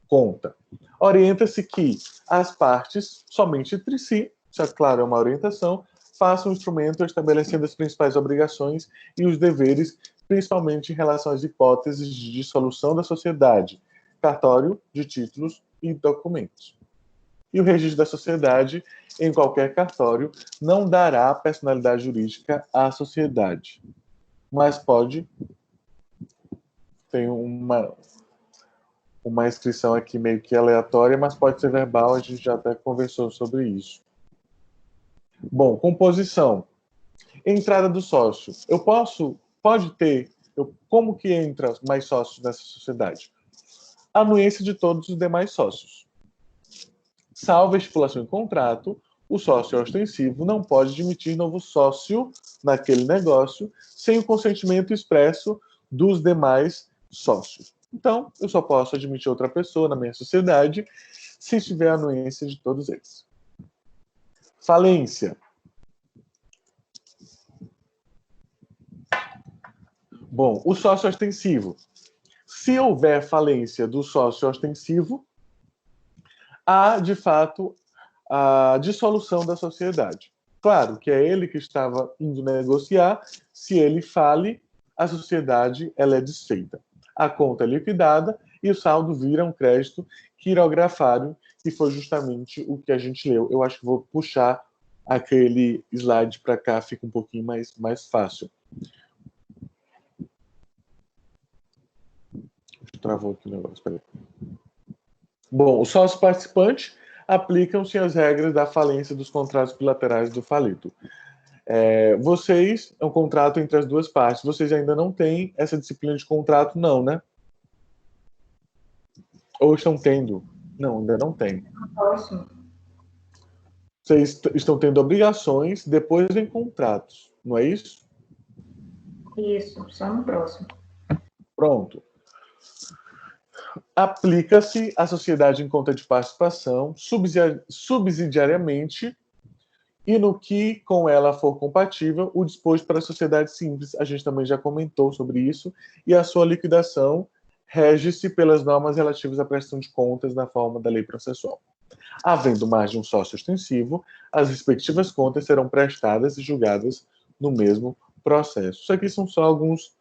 conta. Orienta-se que as partes, somente entre si, isso é claro, é uma orientação, façam um instrumento estabelecendo as principais obrigações e os deveres, principalmente em relação às hipóteses de dissolução da sociedade, cartório de títulos e documentos. E o registro da sociedade, em qualquer cartório, não dará personalidade jurídica à sociedade, mas pode ter uma inscrição aqui meio que aleatória, mas pode ser verbal, a gente já até conversou sobre isso. Bom, composição. Entrada do sócio. Pode ter, como que entra mais sócios nessa sociedade? Anuência de todos os demais sócios. Salvo a estipulação em contrato, o sócio ostensivo não pode admitir novo sócio naquele negócio sem o consentimento expresso dos demais sócios. Então, eu só posso admitir outra pessoa na minha sociedade se tiver a anuência de todos eles. Falência. Bom, o sócio ostensivo. Se houver falência do sócio ostensivo, há, de fato, a dissolução da sociedade. Claro que é ele que estava indo negociar. Se ele fale, a sociedade ela é desfeita. A conta é liquidada e o saldo vira um crédito quirografário, que foi justamente o que a gente leu. Eu acho que vou puxar aquele slide para cá, fica um pouquinho mais fácil. Travou aqui o negócio, peraí. Bom, os sócios participantes aplicam-se as regras da falência dos contratos bilaterais do falido. É um contrato entre as duas partes. Vocês ainda não têm essa disciplina de contrato, não, né? Ou estão tendo? Não, ainda não tem. Próximo. Vocês estão tendo obrigações, depois vem contratos, não é isso? Isso, só no próximo. Pronto. Aplica-se a sociedade em conta de participação subsidiariamente e no que com ela for compatível, o disposto para a sociedade simples. A gente também já comentou sobre isso. E a sua liquidação rege-se pelas normas relativas à prestação de contas na forma da lei processual. Havendo mais de um sócio ostensivo, as respectivas contas serão prestadas e julgadas no mesmo processo. Isso aqui são só alguns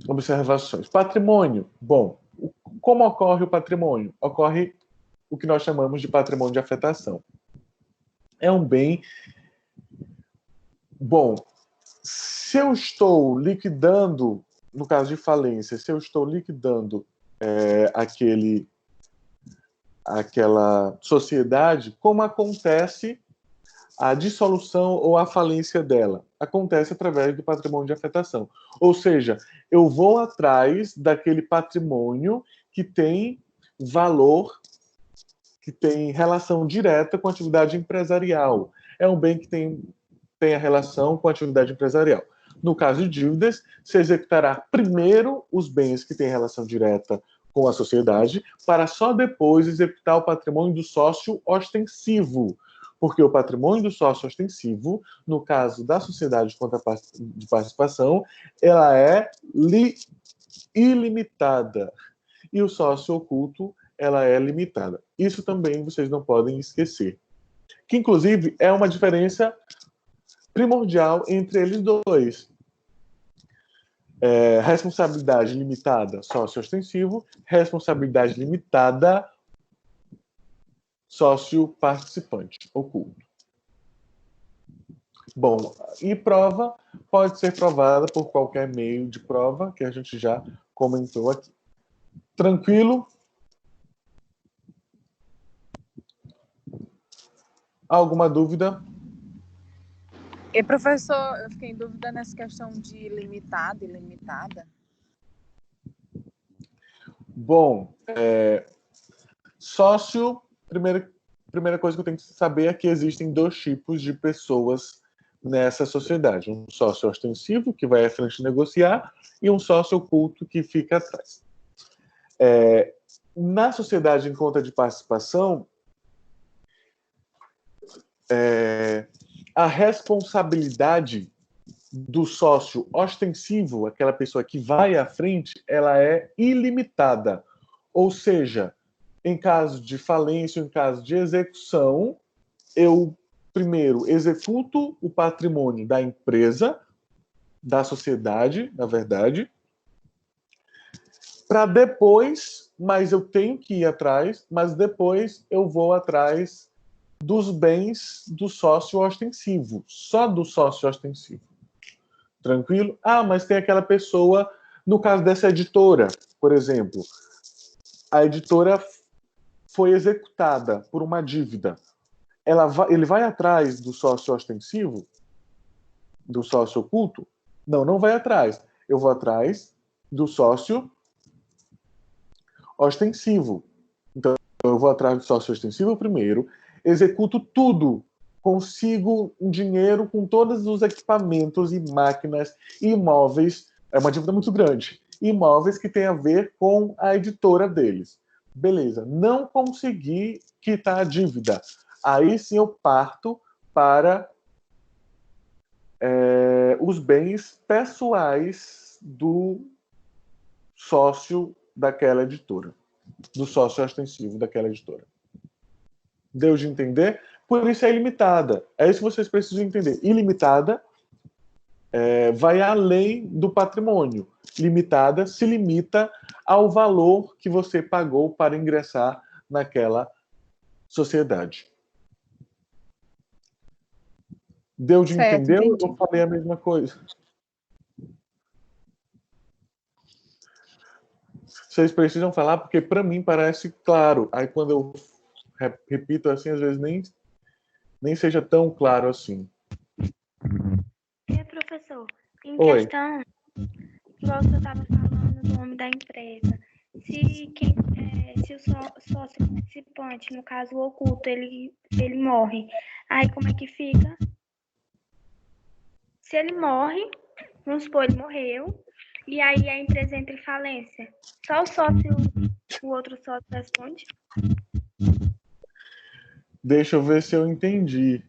observações. Patrimônio. Bom, como ocorre o patrimônio? Ocorre o que nós chamamos de patrimônio de afetação. É um bem... Bom, se eu estou liquidando, no caso de falência, se eu estou liquidando aquela sociedade, como acontece a dissolução ou a falência dela? Acontece através do patrimônio de afetação. Ou seja, eu vou atrás daquele patrimônio que tem valor, que tem relação direta com a atividade empresarial. É um bem que tem a relação com a atividade empresarial. No caso de dívidas, se executará primeiro os bens que têm relação direta com a sociedade, para só depois executar o patrimônio do sócio ostensivo. Porque o patrimônio do sócio ostensivo, no caso da sociedade de participação, ela é ilimitada. E o sócio oculto, ela é limitada. Isso também vocês não podem esquecer. Que, inclusive, é uma diferença primordial entre eles dois. Responsabilidade limitada, sócio ostensivo. Responsabilidade limitada, sócio participante, oculto. Bom, e prova pode ser provada por qualquer meio de prova, que a gente já comentou aqui. Tranquilo? Alguma dúvida? E, professor, eu fiquei em dúvida nessa questão de limitado e limitada. Bom, sócio, primeira coisa que eu tenho que saber é que existem dois tipos de pessoas nessa sociedade. Um sócio ostensivo, que vai à frente negociar, e um sócio oculto, que fica atrás. Na sociedade em conta de participação, a responsabilidade do sócio ostensivo, aquela pessoa que vai à frente, ela é ilimitada. Ou seja, em caso de falência, em caso de execução, eu primeiro executo o patrimônio da empresa, da sociedade, na verdade, para depois, mas eu tenho que ir atrás, mas depois eu vou atrás dos bens do sócio ostensivo, só do sócio ostensivo. Tranquilo? Ah, mas tem aquela pessoa, no caso dessa editora, por exemplo, a editora foi executada por uma dívida. Ele vai atrás do sócio ostensivo? Do sócio oculto? Não, não vai atrás. Eu vou atrás do sócio ostensivo. Então, eu vou atrás do sócio ostensivo primeiro, executo tudo, consigo um dinheiro com todos os equipamentos e máquinas e imóveis, é uma dívida muito grande, imóveis que tem a ver com a editora deles. Beleza, não consegui quitar a dívida. Aí sim eu parto para os bens pessoais do sócio daquela editora, do sócio ostensivo daquela editora. Deu de entender? Por isso é ilimitada. É isso que vocês precisam entender. Ilimitada vai além do patrimônio. Limitada se limita ao valor que você pagou para ingressar naquela sociedade. Deu de Certo, entender entendi. ou eu falei a mesma coisa? Vocês precisam falar, porque para mim parece claro. Aí quando eu repito assim, às vezes nem seja tão claro assim. Professor, em Oi. questão, igual você estava falando do nome da empresa, se o sócio participante, no caso o oculto, ele morre, aí como é que fica? Se ele morre, vamos supor, ele morreu, e aí a empresa entra em falência, só o outro sócio responde? Deixa eu ver se eu entendi.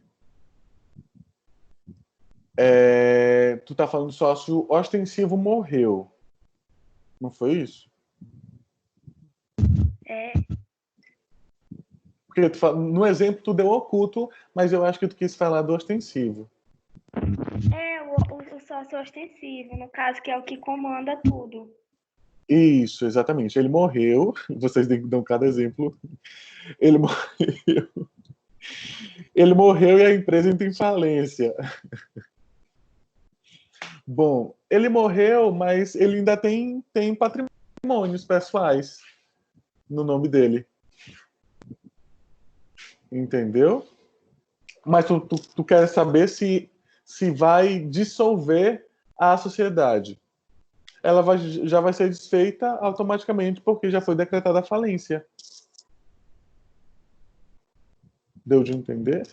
Tu tá falando sócio ostensivo morreu. Não foi isso? Porque no exemplo tu deu oculto, mas eu acho que tu quis falar do ostensivo. O sócio ostensivo, no caso, que é o que comanda tudo. Isso, exatamente. Ele morreu. Vocês dão cada exemplo. Ele morreu. Ele morreu e a empresa entra em falência. Bom, ele morreu, mas ele ainda tem patrimônios pessoais no nome dele. Entendeu? Mas tu quer saber se vai dissolver a sociedade. Ela já vai ser desfeita automaticamente, porque já foi decretada a falência. Deu de entender?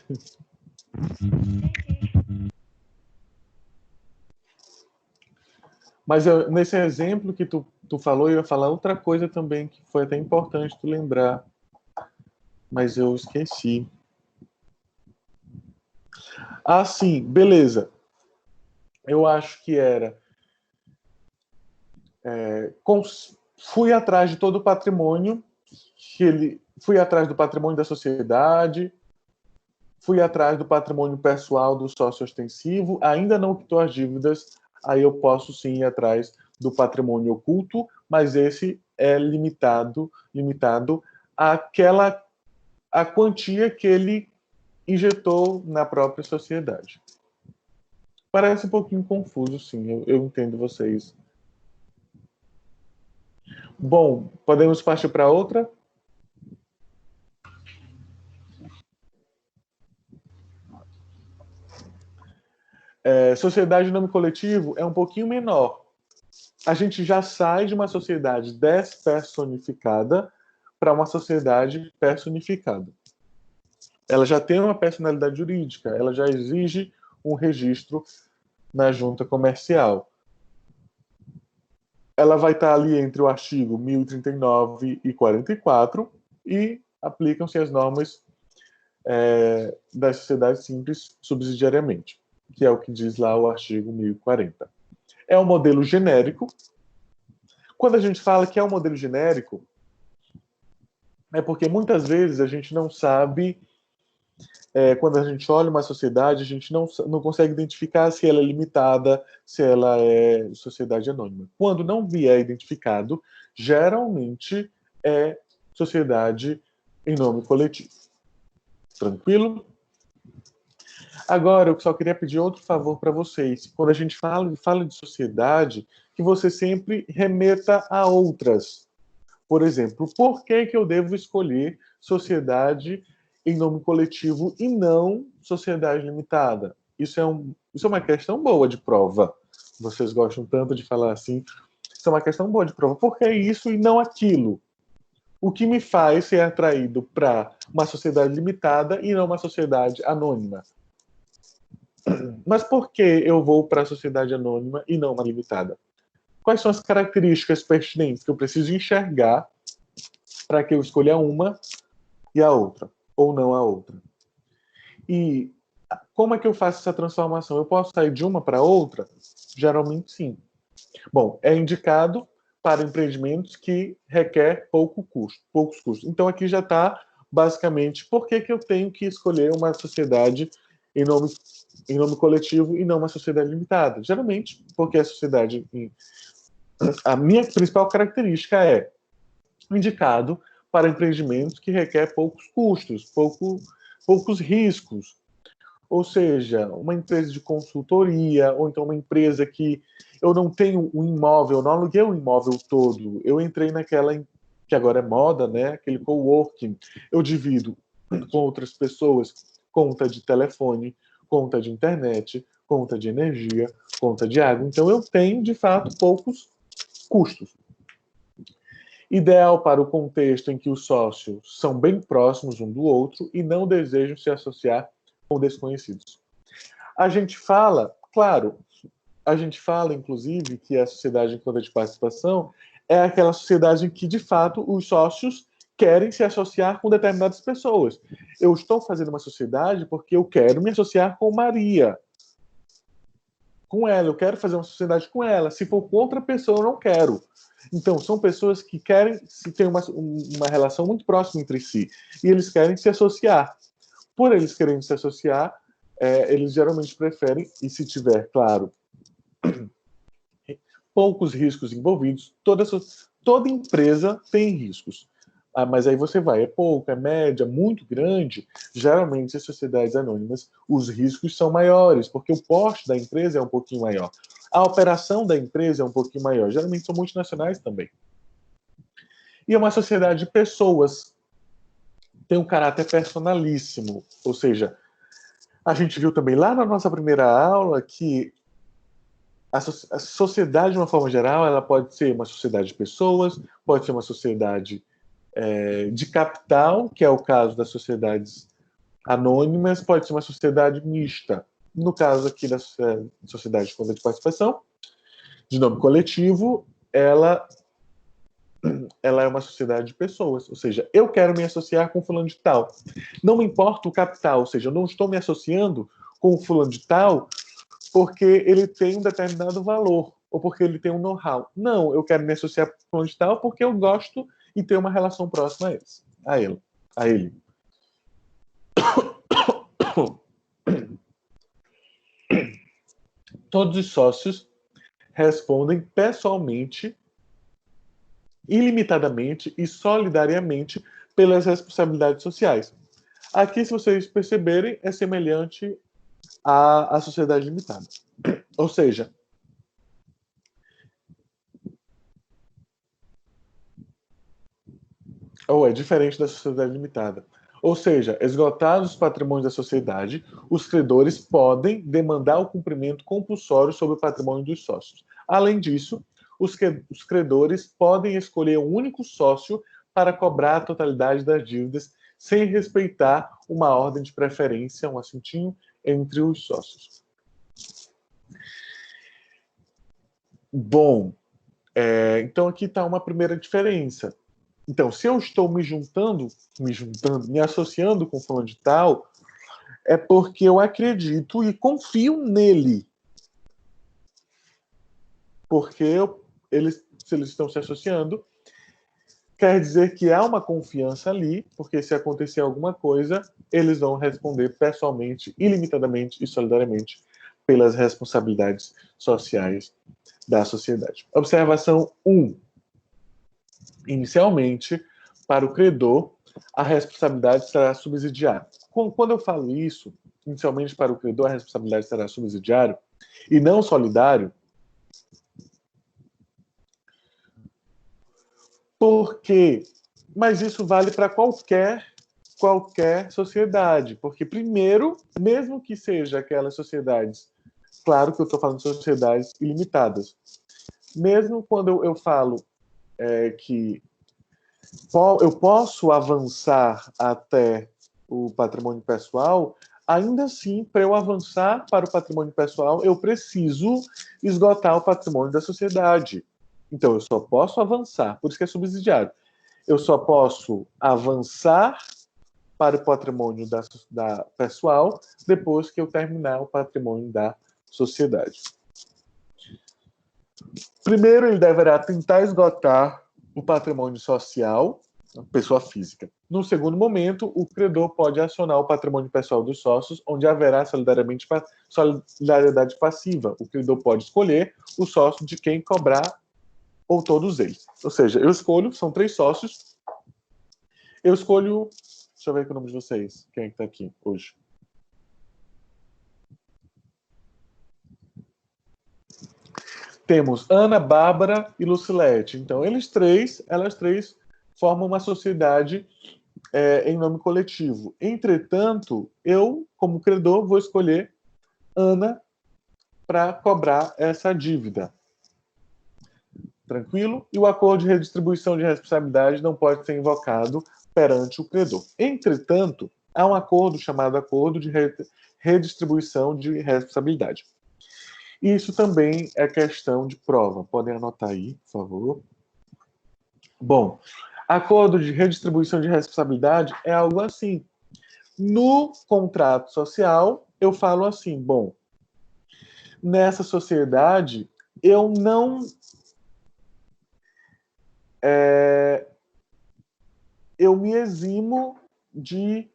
Mas nesse exemplo que tu falou, eu ia falar outra coisa também, que foi até importante tu lembrar. Mas eu esqueci. Ah, sim, beleza. Eu acho que era... fui atrás de todo o patrimônio, fui atrás do patrimônio da sociedade, fui atrás do patrimônio pessoal do sócio ostensivo, ainda não quitou as dívidas, aí eu posso sim ir atrás do patrimônio oculto, mas esse é limitado à quantia que ele injetou na própria sociedade. Parece um pouquinho confuso, sim, eu entendo vocês. Bom, podemos partir para outra? Sociedade de nome coletivo é um pouquinho menor. A gente já sai de uma sociedade despersonificada para uma sociedade personificada. Ela já tem uma personalidade jurídica, ela já exige um registro na junta comercial. Ela vai estar ali entre o artigo 1039 e 44 e aplicam-se as normas das sociedades simples subsidiariamente, que é o que diz lá o artigo 1040. É um modelo genérico. Quando a gente fala que é um modelo genérico, é porque muitas vezes a gente não sabe, quando a gente olha uma sociedade, a gente não consegue identificar se ela é limitada, se ela é sociedade anônima. Quando não vier identificado, geralmente é sociedade em nome coletivo. Tranquilo? Agora, eu só queria pedir outro favor para vocês. Quando a gente fala de sociedade, que você sempre remeta a outras. Por exemplo, por que eu devo escolher sociedade em nome coletivo e não sociedade limitada? Isso é uma questão boa de prova. Vocês gostam tanto de falar assim. Isso é uma questão boa de prova. Por que isso e não aquilo? O que me faz ser atraído para uma sociedade limitada e não uma sociedade anônima? Mas por que eu vou para a sociedade anônima e não uma limitada? Quais são as características pertinentes que eu preciso enxergar para que eu escolha uma e a outra, ou não a outra? E como é que eu faço essa transformação? Eu posso sair de uma para outra? Geralmente sim. Bom, é indicado para empreendimentos que requer poucos custos. Então aqui já está basicamente por que eu tenho que escolher uma sociedade em nome coletivo e não uma sociedade limitada. Geralmente porque a minha principal característica é indicado para empreendimentos que requer poucos custos, poucos riscos. Ou seja, uma empresa de consultoria, ou então uma empresa que eu não tenho um imóvel, eu não aluguei o imóvel todo, eu entrei naquela que agora é moda, né? Aquele coworking. Eu divido com outras pessoas conta de telefone, conta de internet, conta de energia, conta de água. Então eu tenho, de fato, poucos custos. Ideal para o contexto em que os sócios são bem próximos um do outro e não desejam se associar com desconhecidos. A gente fala, inclusive, que a sociedade em conta de participação é aquela sociedade em que, de fato, os sócios querem se associar com determinadas pessoas. Eu estou fazendo uma sociedade porque eu quero me associar com Maria. Com ela, eu quero fazer uma sociedade com ela. Se for com outra pessoa, eu não quero. Então, são pessoas que querem ter uma relação muito próxima entre si. E eles querem se associar. Por eles querem se associar, eles geralmente preferem, e se tiver, claro, poucos riscos envolvidos, toda empresa tem riscos. Mas aí você vai, é pouco, é média, muito grande. Geralmente, as sociedades anônimas, os riscos são maiores, porque o porte da empresa é um pouquinho maior. A operação da empresa é um pouquinho maior. Geralmente são multinacionais também. E é uma sociedade de pessoas. Tem um caráter personalíssimo. Ou seja, a gente viu também lá na nossa primeira aula que a sociedade, de uma forma geral, ela pode ser uma sociedade de pessoas, pode ser uma sociedade de capital, que é o caso das sociedades anônimas, pode ser uma sociedade mista. No caso aqui da sociedade de conta de participação, de nome coletivo, ela é uma sociedade de pessoas. Ou seja, eu quero me associar com fulano de tal. Não me importa o capital, ou seja, eu não estou me associando com o fulano de tal porque ele tem um determinado valor ou porque ele tem um know-how. Não, eu quero me associar com fulano de tal porque eu gosto e ter uma relação próxima a ele. Todos os sócios respondem pessoalmente, ilimitadamente e solidariamente pelas responsabilidades sociais. Aqui, se vocês perceberem, é semelhante à sociedade limitada. Ou seja, é diferente da sociedade limitada. Ou seja, esgotados os patrimônios da sociedade, os credores podem demandar o cumprimento compulsório sobre o patrimônio dos sócios. Além disso, os credores podem escolher um único sócio para cobrar a totalidade das dívidas, sem respeitar uma ordem de preferência, um assuntinho, entre os sócios. Bom, então aqui está uma primeira diferença. Então, se eu estou me associando com fulano de tal, é porque eu acredito e confio nele. Porque se eles estão se associando, quer dizer que há uma confiança ali, porque se acontecer alguma coisa, eles vão responder pessoalmente, ilimitadamente e solidariamente pelas responsabilidades sociais da sociedade. Observação 1. Inicialmente, para o credor, a responsabilidade será subsidiária. Quando eu falo isso, inicialmente para o credor a responsabilidade será subsidiário e não solidário, porque, mas isso vale para qualquer sociedade, porque primeiro, mesmo que seja aquelas sociedades, claro que eu estou falando de sociedades ilimitadas, mesmo quando eu falo que eu posso avançar até o patrimônio pessoal, ainda assim, para eu avançar para o patrimônio pessoal, eu preciso esgotar o patrimônio da sociedade. Então, eu só posso avançar, por isso que é subsidiário. Eu só posso avançar para o patrimônio da pessoal depois que eu terminar o patrimônio da sociedade. Primeiro, ele deverá tentar esgotar o patrimônio social, pessoa física. No segundo momento, o credor pode acionar o patrimônio pessoal dos sócios, onde haverá solidariedade passiva. O credor pode escolher o sócio de quem cobrar ou todos eles. Ou seja, eu escolho, são 3 sócios, eu escolho, deixa eu ver aqui o nome de vocês, quem é que está aqui hoje. Temos Ana, Bárbara e Lucilete. Então, elas três formam uma sociedade em nome coletivo. Entretanto, eu, como credor, vou escolher Ana para cobrar essa dívida. Tranquilo? E o acordo de redistribuição de responsabilidade não pode ser invocado perante o credor. Entretanto, há um acordo chamado acordo de redistribuição de responsabilidade. Isso também é questão de prova. Podem anotar aí, por favor. Bom, acordo de redistribuição de responsabilidade é algo assim. No contrato social, eu falo assim, bom, nessa sociedade, eu não... eu me eximo de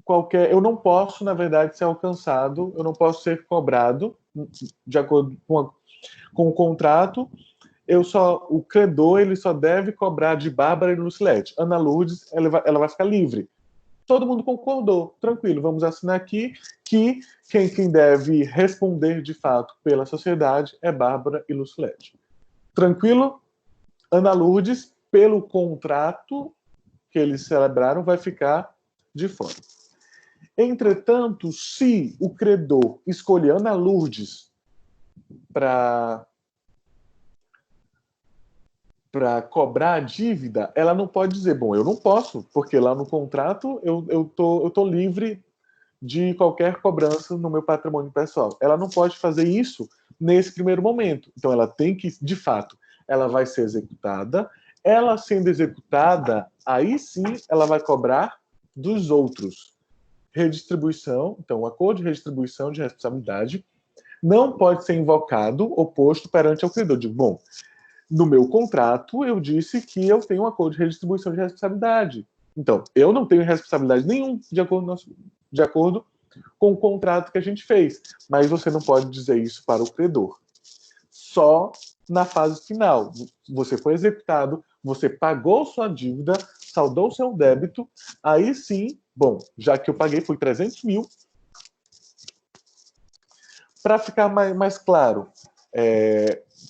qualquer... Eu não posso, na verdade, ser alcançado, eu não posso ser cobrado de acordo com o contrato. O credor ele só deve cobrar de Bárbara e Lucilete. Ana Lourdes, ela vai ficar livre. Todo mundo concordou, tranquilo, vamos assinar aqui que quem deve responder de fato pela sociedade é Bárbara e Lucilete. Tranquilo? Ana Lourdes, pelo contrato que eles celebraram, vai ficar de fora. Entretanto, se o credor escolher Ana Lourdes para cobrar a dívida, ela não pode dizer, bom, eu não posso, porque lá no contrato eu tô livre de qualquer cobrança no meu patrimônio pessoal. Ela não pode fazer isso nesse primeiro momento. Então ela tem que, de fato, ela vai ser executada. Ela sendo executada, aí sim ela vai cobrar dos outros. Redistribuição, então o acordo de redistribuição de responsabilidade não pode ser invocado ou posto perante ao credor. Digo, bom, no meu contrato eu disse que eu tenho um acordo de redistribuição de responsabilidade. Então, eu não tenho responsabilidade nenhuma de acordo com o contrato que a gente fez. Mas você não pode dizer isso para o credor. Só na fase final. Você foi executado, você pagou sua dívida, saldou seu débito, aí sim, bom, já que eu paguei foi 300 mil. Para ficar mais claro,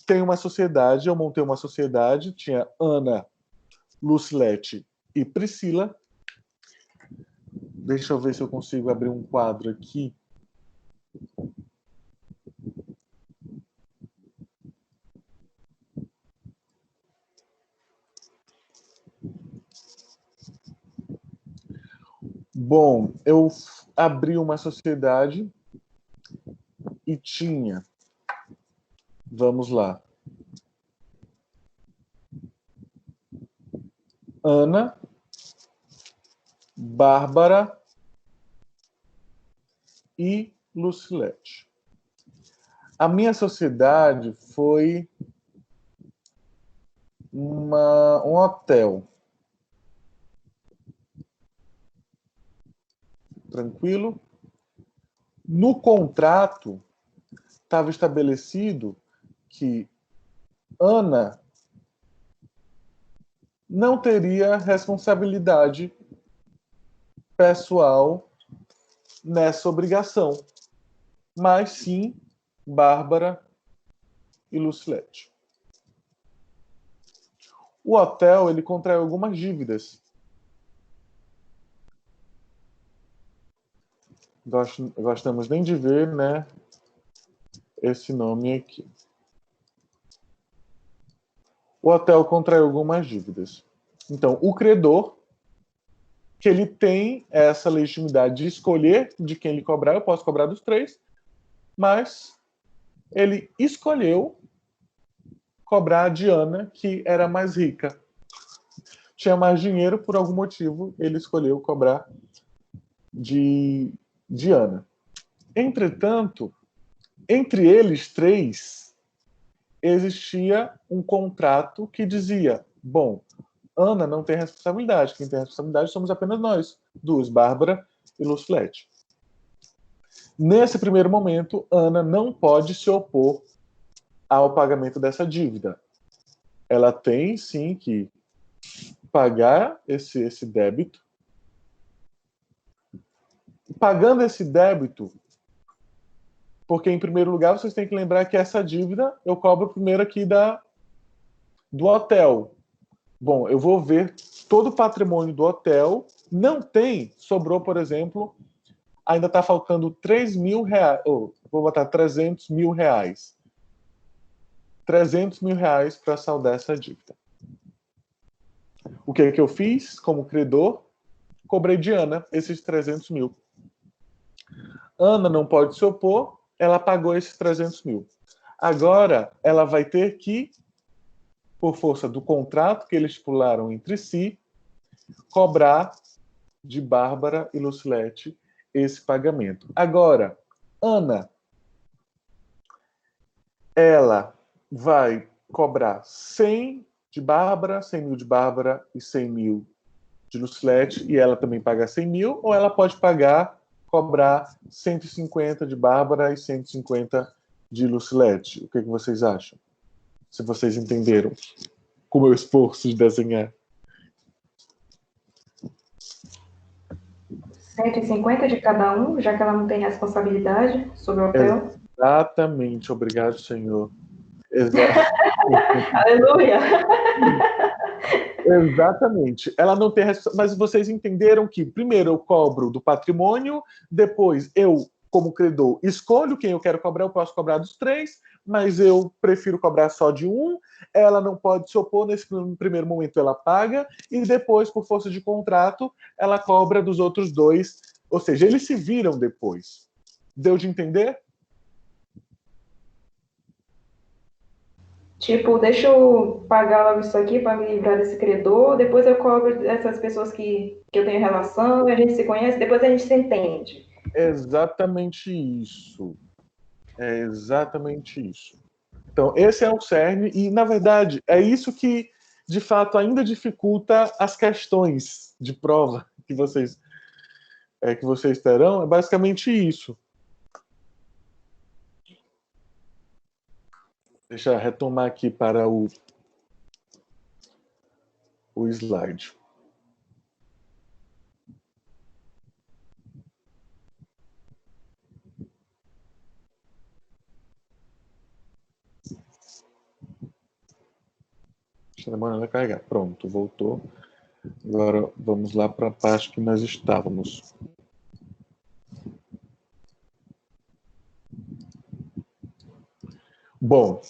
tem uma sociedade, eu montei uma sociedade, tinha Ana, Lucilete e Priscila. Deixa eu ver se eu consigo abrir um quadro aqui. Bom, eu abri uma sociedade e tinha, vamos lá, Ana, Bárbara e Lucilete. A minha sociedade foi um hotel. Tranquilo? No contrato estava estabelecido que Ana não teria responsabilidade pessoal nessa obrigação, mas sim Bárbara e Lucilete. O hotel, ele contraiu algumas dívidas. Gostamos nem de ver, né, esse nome aqui. O hotel contraiu algumas dívidas. Então, o credor, que ele tem essa legitimidade de escolher de quem ele cobrar, eu posso cobrar dos três, mas ele escolheu cobrar a Diana, que era mais rica. Tinha mais dinheiro, por algum motivo, ele escolheu cobrar de Diana. Entretanto, entre eles três, existia um contrato que dizia, bom, Ana não tem responsabilidade, quem tem responsabilidade somos apenas nós, duas, Bárbara e Lucilete. Nesse primeiro momento, Ana não pode se opor ao pagamento dessa dívida. Ela tem, sim, que pagar esse débito. Pagando esse débito, porque, em primeiro lugar, vocês têm que lembrar que essa dívida eu cobro primeiro aqui do hotel. Bom, eu vou ver todo o patrimônio do hotel. Não tem, sobrou, por exemplo, ainda está faltando 3 mil reais. Vou botar 300 mil reais. 300 mil reais para saldar essa dívida. O que eu fiz como credor? Cobrei de Ana esses 300 mil. Ana não pode se opor, ela pagou esses 300 mil. Agora, ela vai ter que, por força do contrato que eles estipularam entre si, cobrar de Bárbara e Lucilete esse pagamento. Agora, Ana, ela vai cobrar 100 de Bárbara, 100 mil de Bárbara e 100 mil de Lucilete, e ela também paga 100 mil, ou ela pode cobrar 150 de Bárbara e 150 de Lucilete. O que vocês acham? Se vocês entenderam com o meu esforço de desenhar. 150 de cada um, já que ela não tem responsabilidade sobre o hotel. Exatamente. Obrigado, Senhor. Aleluia! Exatamente. Ela não tem mas vocês entenderam que primeiro eu cobro do patrimônio, depois eu, como credor, escolho quem eu quero cobrar, eu posso cobrar dos três, mas eu prefiro cobrar só de um. Ela não pode se opor, nesse primeiro momento ela paga, e depois, por força de contrato, ela cobra dos outros dois. Ou seja, eles se viram depois. Deu de entender? Tipo, deixa eu pagar logo isso aqui para me livrar desse credor, depois eu cobro dessas pessoas que eu tenho relação, a gente se conhece, depois a gente se entende. É exatamente isso. É exatamente isso. Então, esse é o cerne, e, na verdade, é isso que, de fato, ainda dificulta as questões de prova que vocês terão. É basicamente isso. Deixa eu retomar aqui para o slide. Está demorando a carregar. Pronto, voltou. Agora vamos lá para a parte que nós estávamos. Bom,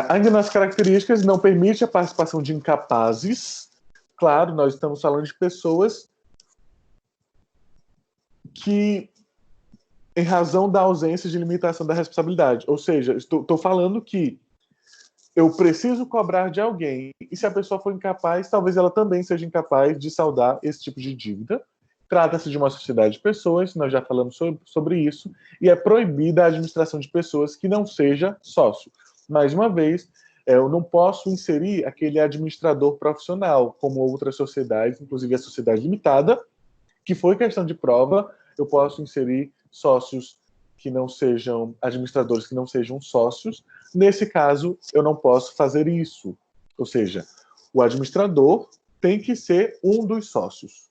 ainda nas características, não permite a participação de incapazes. Claro, nós estamos falando de pessoas que, em razão da ausência de limitação da responsabilidade, ou seja, estou falando que eu preciso cobrar de alguém, e se a pessoa for incapaz, talvez ela também seja incapaz de saldar esse tipo de dívida. Trata-se de uma sociedade de pessoas, nós já falamos sobre isso, e é proibida a administração de pessoas que não seja sócio. Mais uma vez, eu não posso inserir aquele administrador profissional, como outras sociedades, inclusive a sociedade limitada, que foi questão de prova. Eu posso inserir sócios que não sejam administradores, que não sejam sócios. Nesse caso, eu não posso fazer isso. Ou seja, o administrador tem que ser um dos sócios.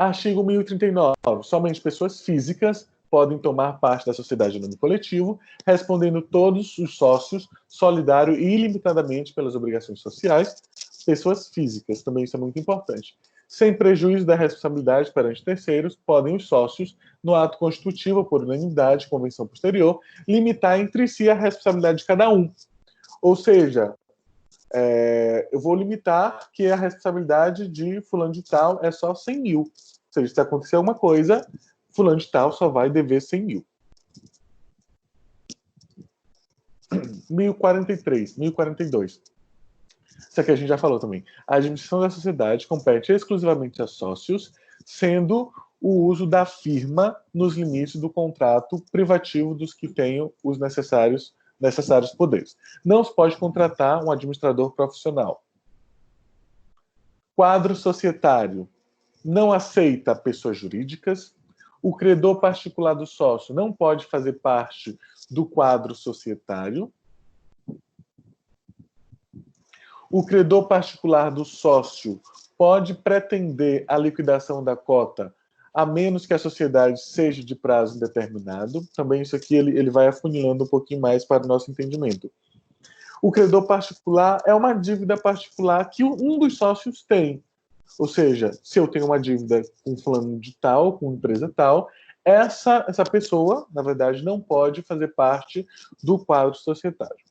Artigo 1039. Somente pessoas físicas podem tomar parte da sociedade em nome coletivo, respondendo todos os sócios, solidário e ilimitadamente pelas obrigações sociais. Pessoas físicas, também isso é muito importante. Sem prejuízo da responsabilidade perante terceiros, podem os sócios, no ato constitutivo por unanimidade, convenção posterior, limitar entre si a responsabilidade de cada um. Ou seja, eu vou limitar que a responsabilidade de fulano de tal é só 100 mil. Ou seja, se acontecer alguma coisa, fulano de tal só vai dever 100 mil. 1043, 1042. Isso aqui a gente já falou também. A administração da sociedade compete exclusivamente a sócios, sendo o uso da firma nos limites do contrato privativo dos que tenham os necessários poderes. Não se pode contratar um administrador profissional. Quadro societário. Não aceita pessoas jurídicas. O credor particular do sócio não pode fazer parte do quadro societário. O credor particular do sócio pode pretender a liquidação da cota, a menos que a sociedade seja de prazo indeterminado. Também isso aqui ele vai afunilando um pouquinho mais para o nosso entendimento. O credor particular é uma dívida particular que um dos sócios tem. Ou seja, se eu tenho uma dívida com fulano de tal, com empresa tal, essa pessoa, na verdade, não pode fazer parte do quadro societário.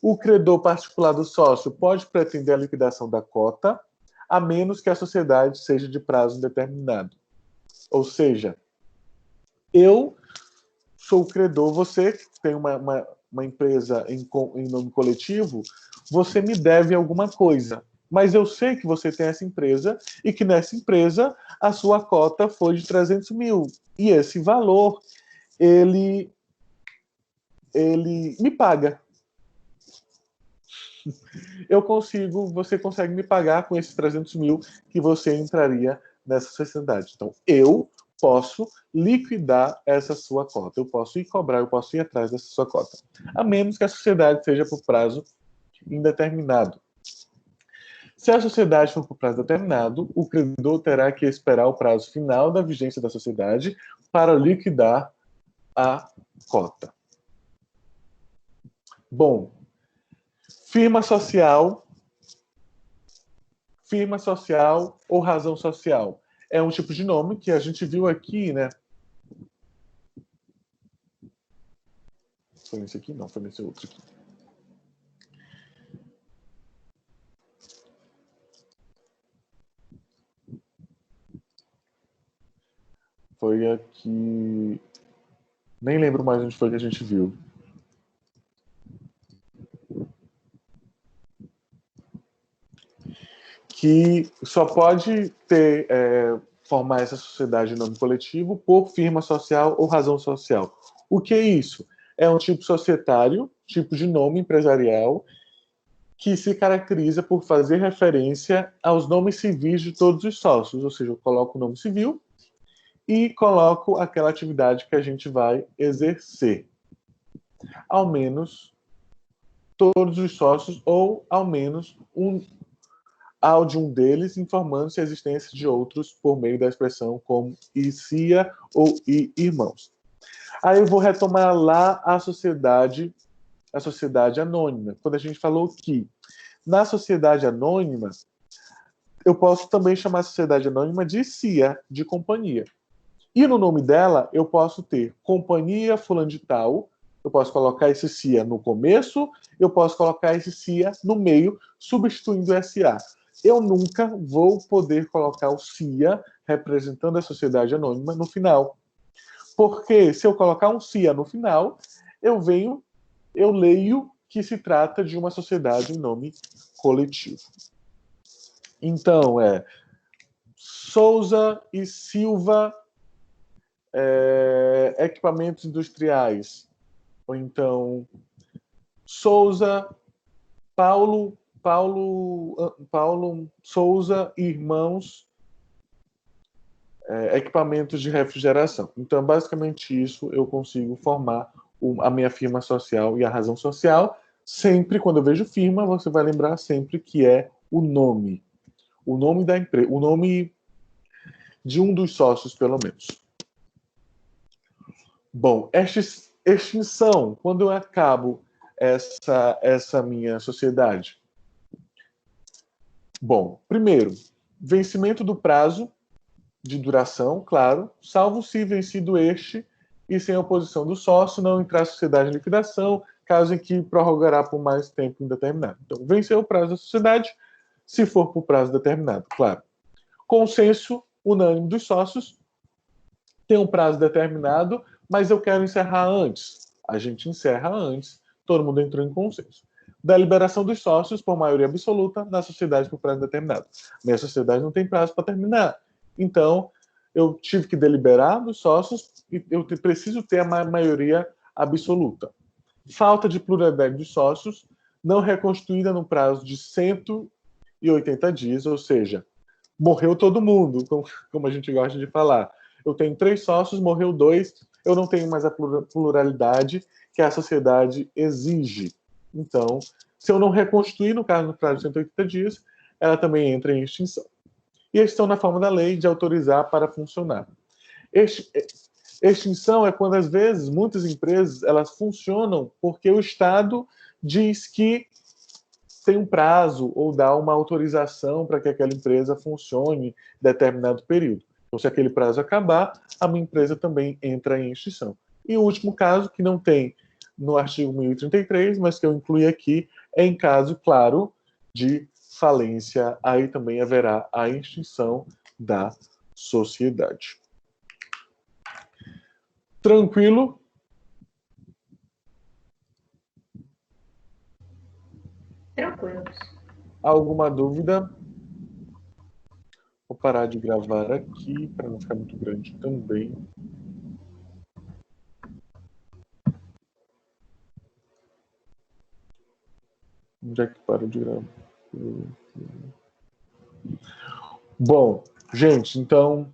O credor particular do sócio pode pretender a liquidação da cota, a menos que a sociedade seja de prazo indeterminado. Ou seja, eu sou o credor, você que tem uma empresa em nome coletivo, você me deve alguma coisa. Mas eu sei que você tem essa empresa e que nessa empresa a sua cota foi de 300 mil. E esse valor, ele me paga. Você consegue me pagar com esses 300 mil que você entraria nessa sociedade. Então, eu posso liquidar essa sua cota. Eu posso ir cobrar, eu posso ir atrás dessa sua cota. A menos que a sociedade seja por prazo indeterminado. Se a sociedade for por prazo determinado, o credor terá que esperar o prazo final da vigência da sociedade para liquidar a cota. Bom, firma social ou razão social. É um tipo de nome que a gente viu aqui, né? Foi nesse aqui? Não, foi nesse outro aqui. Foi aqui... Nem lembro mais onde foi que a gente viu. Que só pode formar essa sociedade em nome coletivo por firma social ou razão social. O que é isso? É um tipo societário, tipo de nome empresarial, que se caracteriza por fazer referência aos nomes civis de todos os sócios, ou seja, eu coloco o nome civil e coloco aquela atividade que a gente vai exercer. Ao menos todos os sócios ou ao menos ao de um deles, informando-se a existência de outros por meio da expressão como cia ou irmãos. Aí eu vou retomar lá a sociedade anônima. Quando a gente falou que na sociedade anônima, eu posso também chamar a sociedade anônima de cia, de companhia. E no nome dela, eu posso ter companhia fulano de tal, eu posso colocar esse cia no começo, eu posso colocar esse cia no meio, substituindo o SA. Eu nunca vou poder colocar o cia, representando a sociedade anônima, no final. Porque se eu colocar um cia no final, eu leio que se trata de uma sociedade em nome coletivo. Então, Souza e Silva Equipamentos Industriais. Ou então, Souza, Paulo Souza e Irmãos Equipamentos de Refrigeração. Então, basicamente isso, eu consigo formar a minha firma social e a razão social. Sempre, quando eu vejo firma, você vai lembrar sempre que é o nome da empresa, o nome de um dos sócios, pelo menos. Bom, extinção, quando eu acabo essa minha sociedade? Bom, primeiro, vencimento do prazo de duração, claro, salvo se vencido este e sem oposição do sócio, não entrar a sociedade em liquidação, caso em que prorrogará por mais tempo indeterminado. Então, venceu o prazo da sociedade, se for por prazo determinado, claro. Consenso unânime dos sócios, tem um prazo determinado, mas eu quero encerrar antes. A gente encerra antes, todo mundo entrou em consenso. Deliberação dos sócios por maioria absoluta na sociedade por prazo determinado. Minha sociedade não tem prazo para terminar. Então, eu tive que deliberar dos sócios e eu preciso ter a maioria absoluta. Falta de pluralidade dos sócios, não reconstituída no prazo de 180 dias, ou seja, morreu todo mundo, como a gente gosta de falar. Eu tenho 3 sócios, morreu 2, eu não tenho mais a pluralidade que a sociedade exige. Então, se eu não reconstituir, no caso do prazo de 180 dias, ela também entra em extinção. E extinção na forma da lei de autorizar para funcionar. Extinção é quando, às vezes, muitas empresas elas funcionam porque o Estado diz que tem um prazo ou dá uma autorização para que aquela empresa funcione em determinado período. Então, se aquele prazo acabar, a minha empresa também entra em extinção. E o último caso, que não tem no artigo 1033, mas que eu incluí aqui, é em caso, claro, de falência, aí também haverá a extinção da sociedade. Tranquilo? Tranquilos. Alguma dúvida? Vou parar de gravar aqui, para não ficar muito grande também. Onde é que para de gravar? Bom, gente, então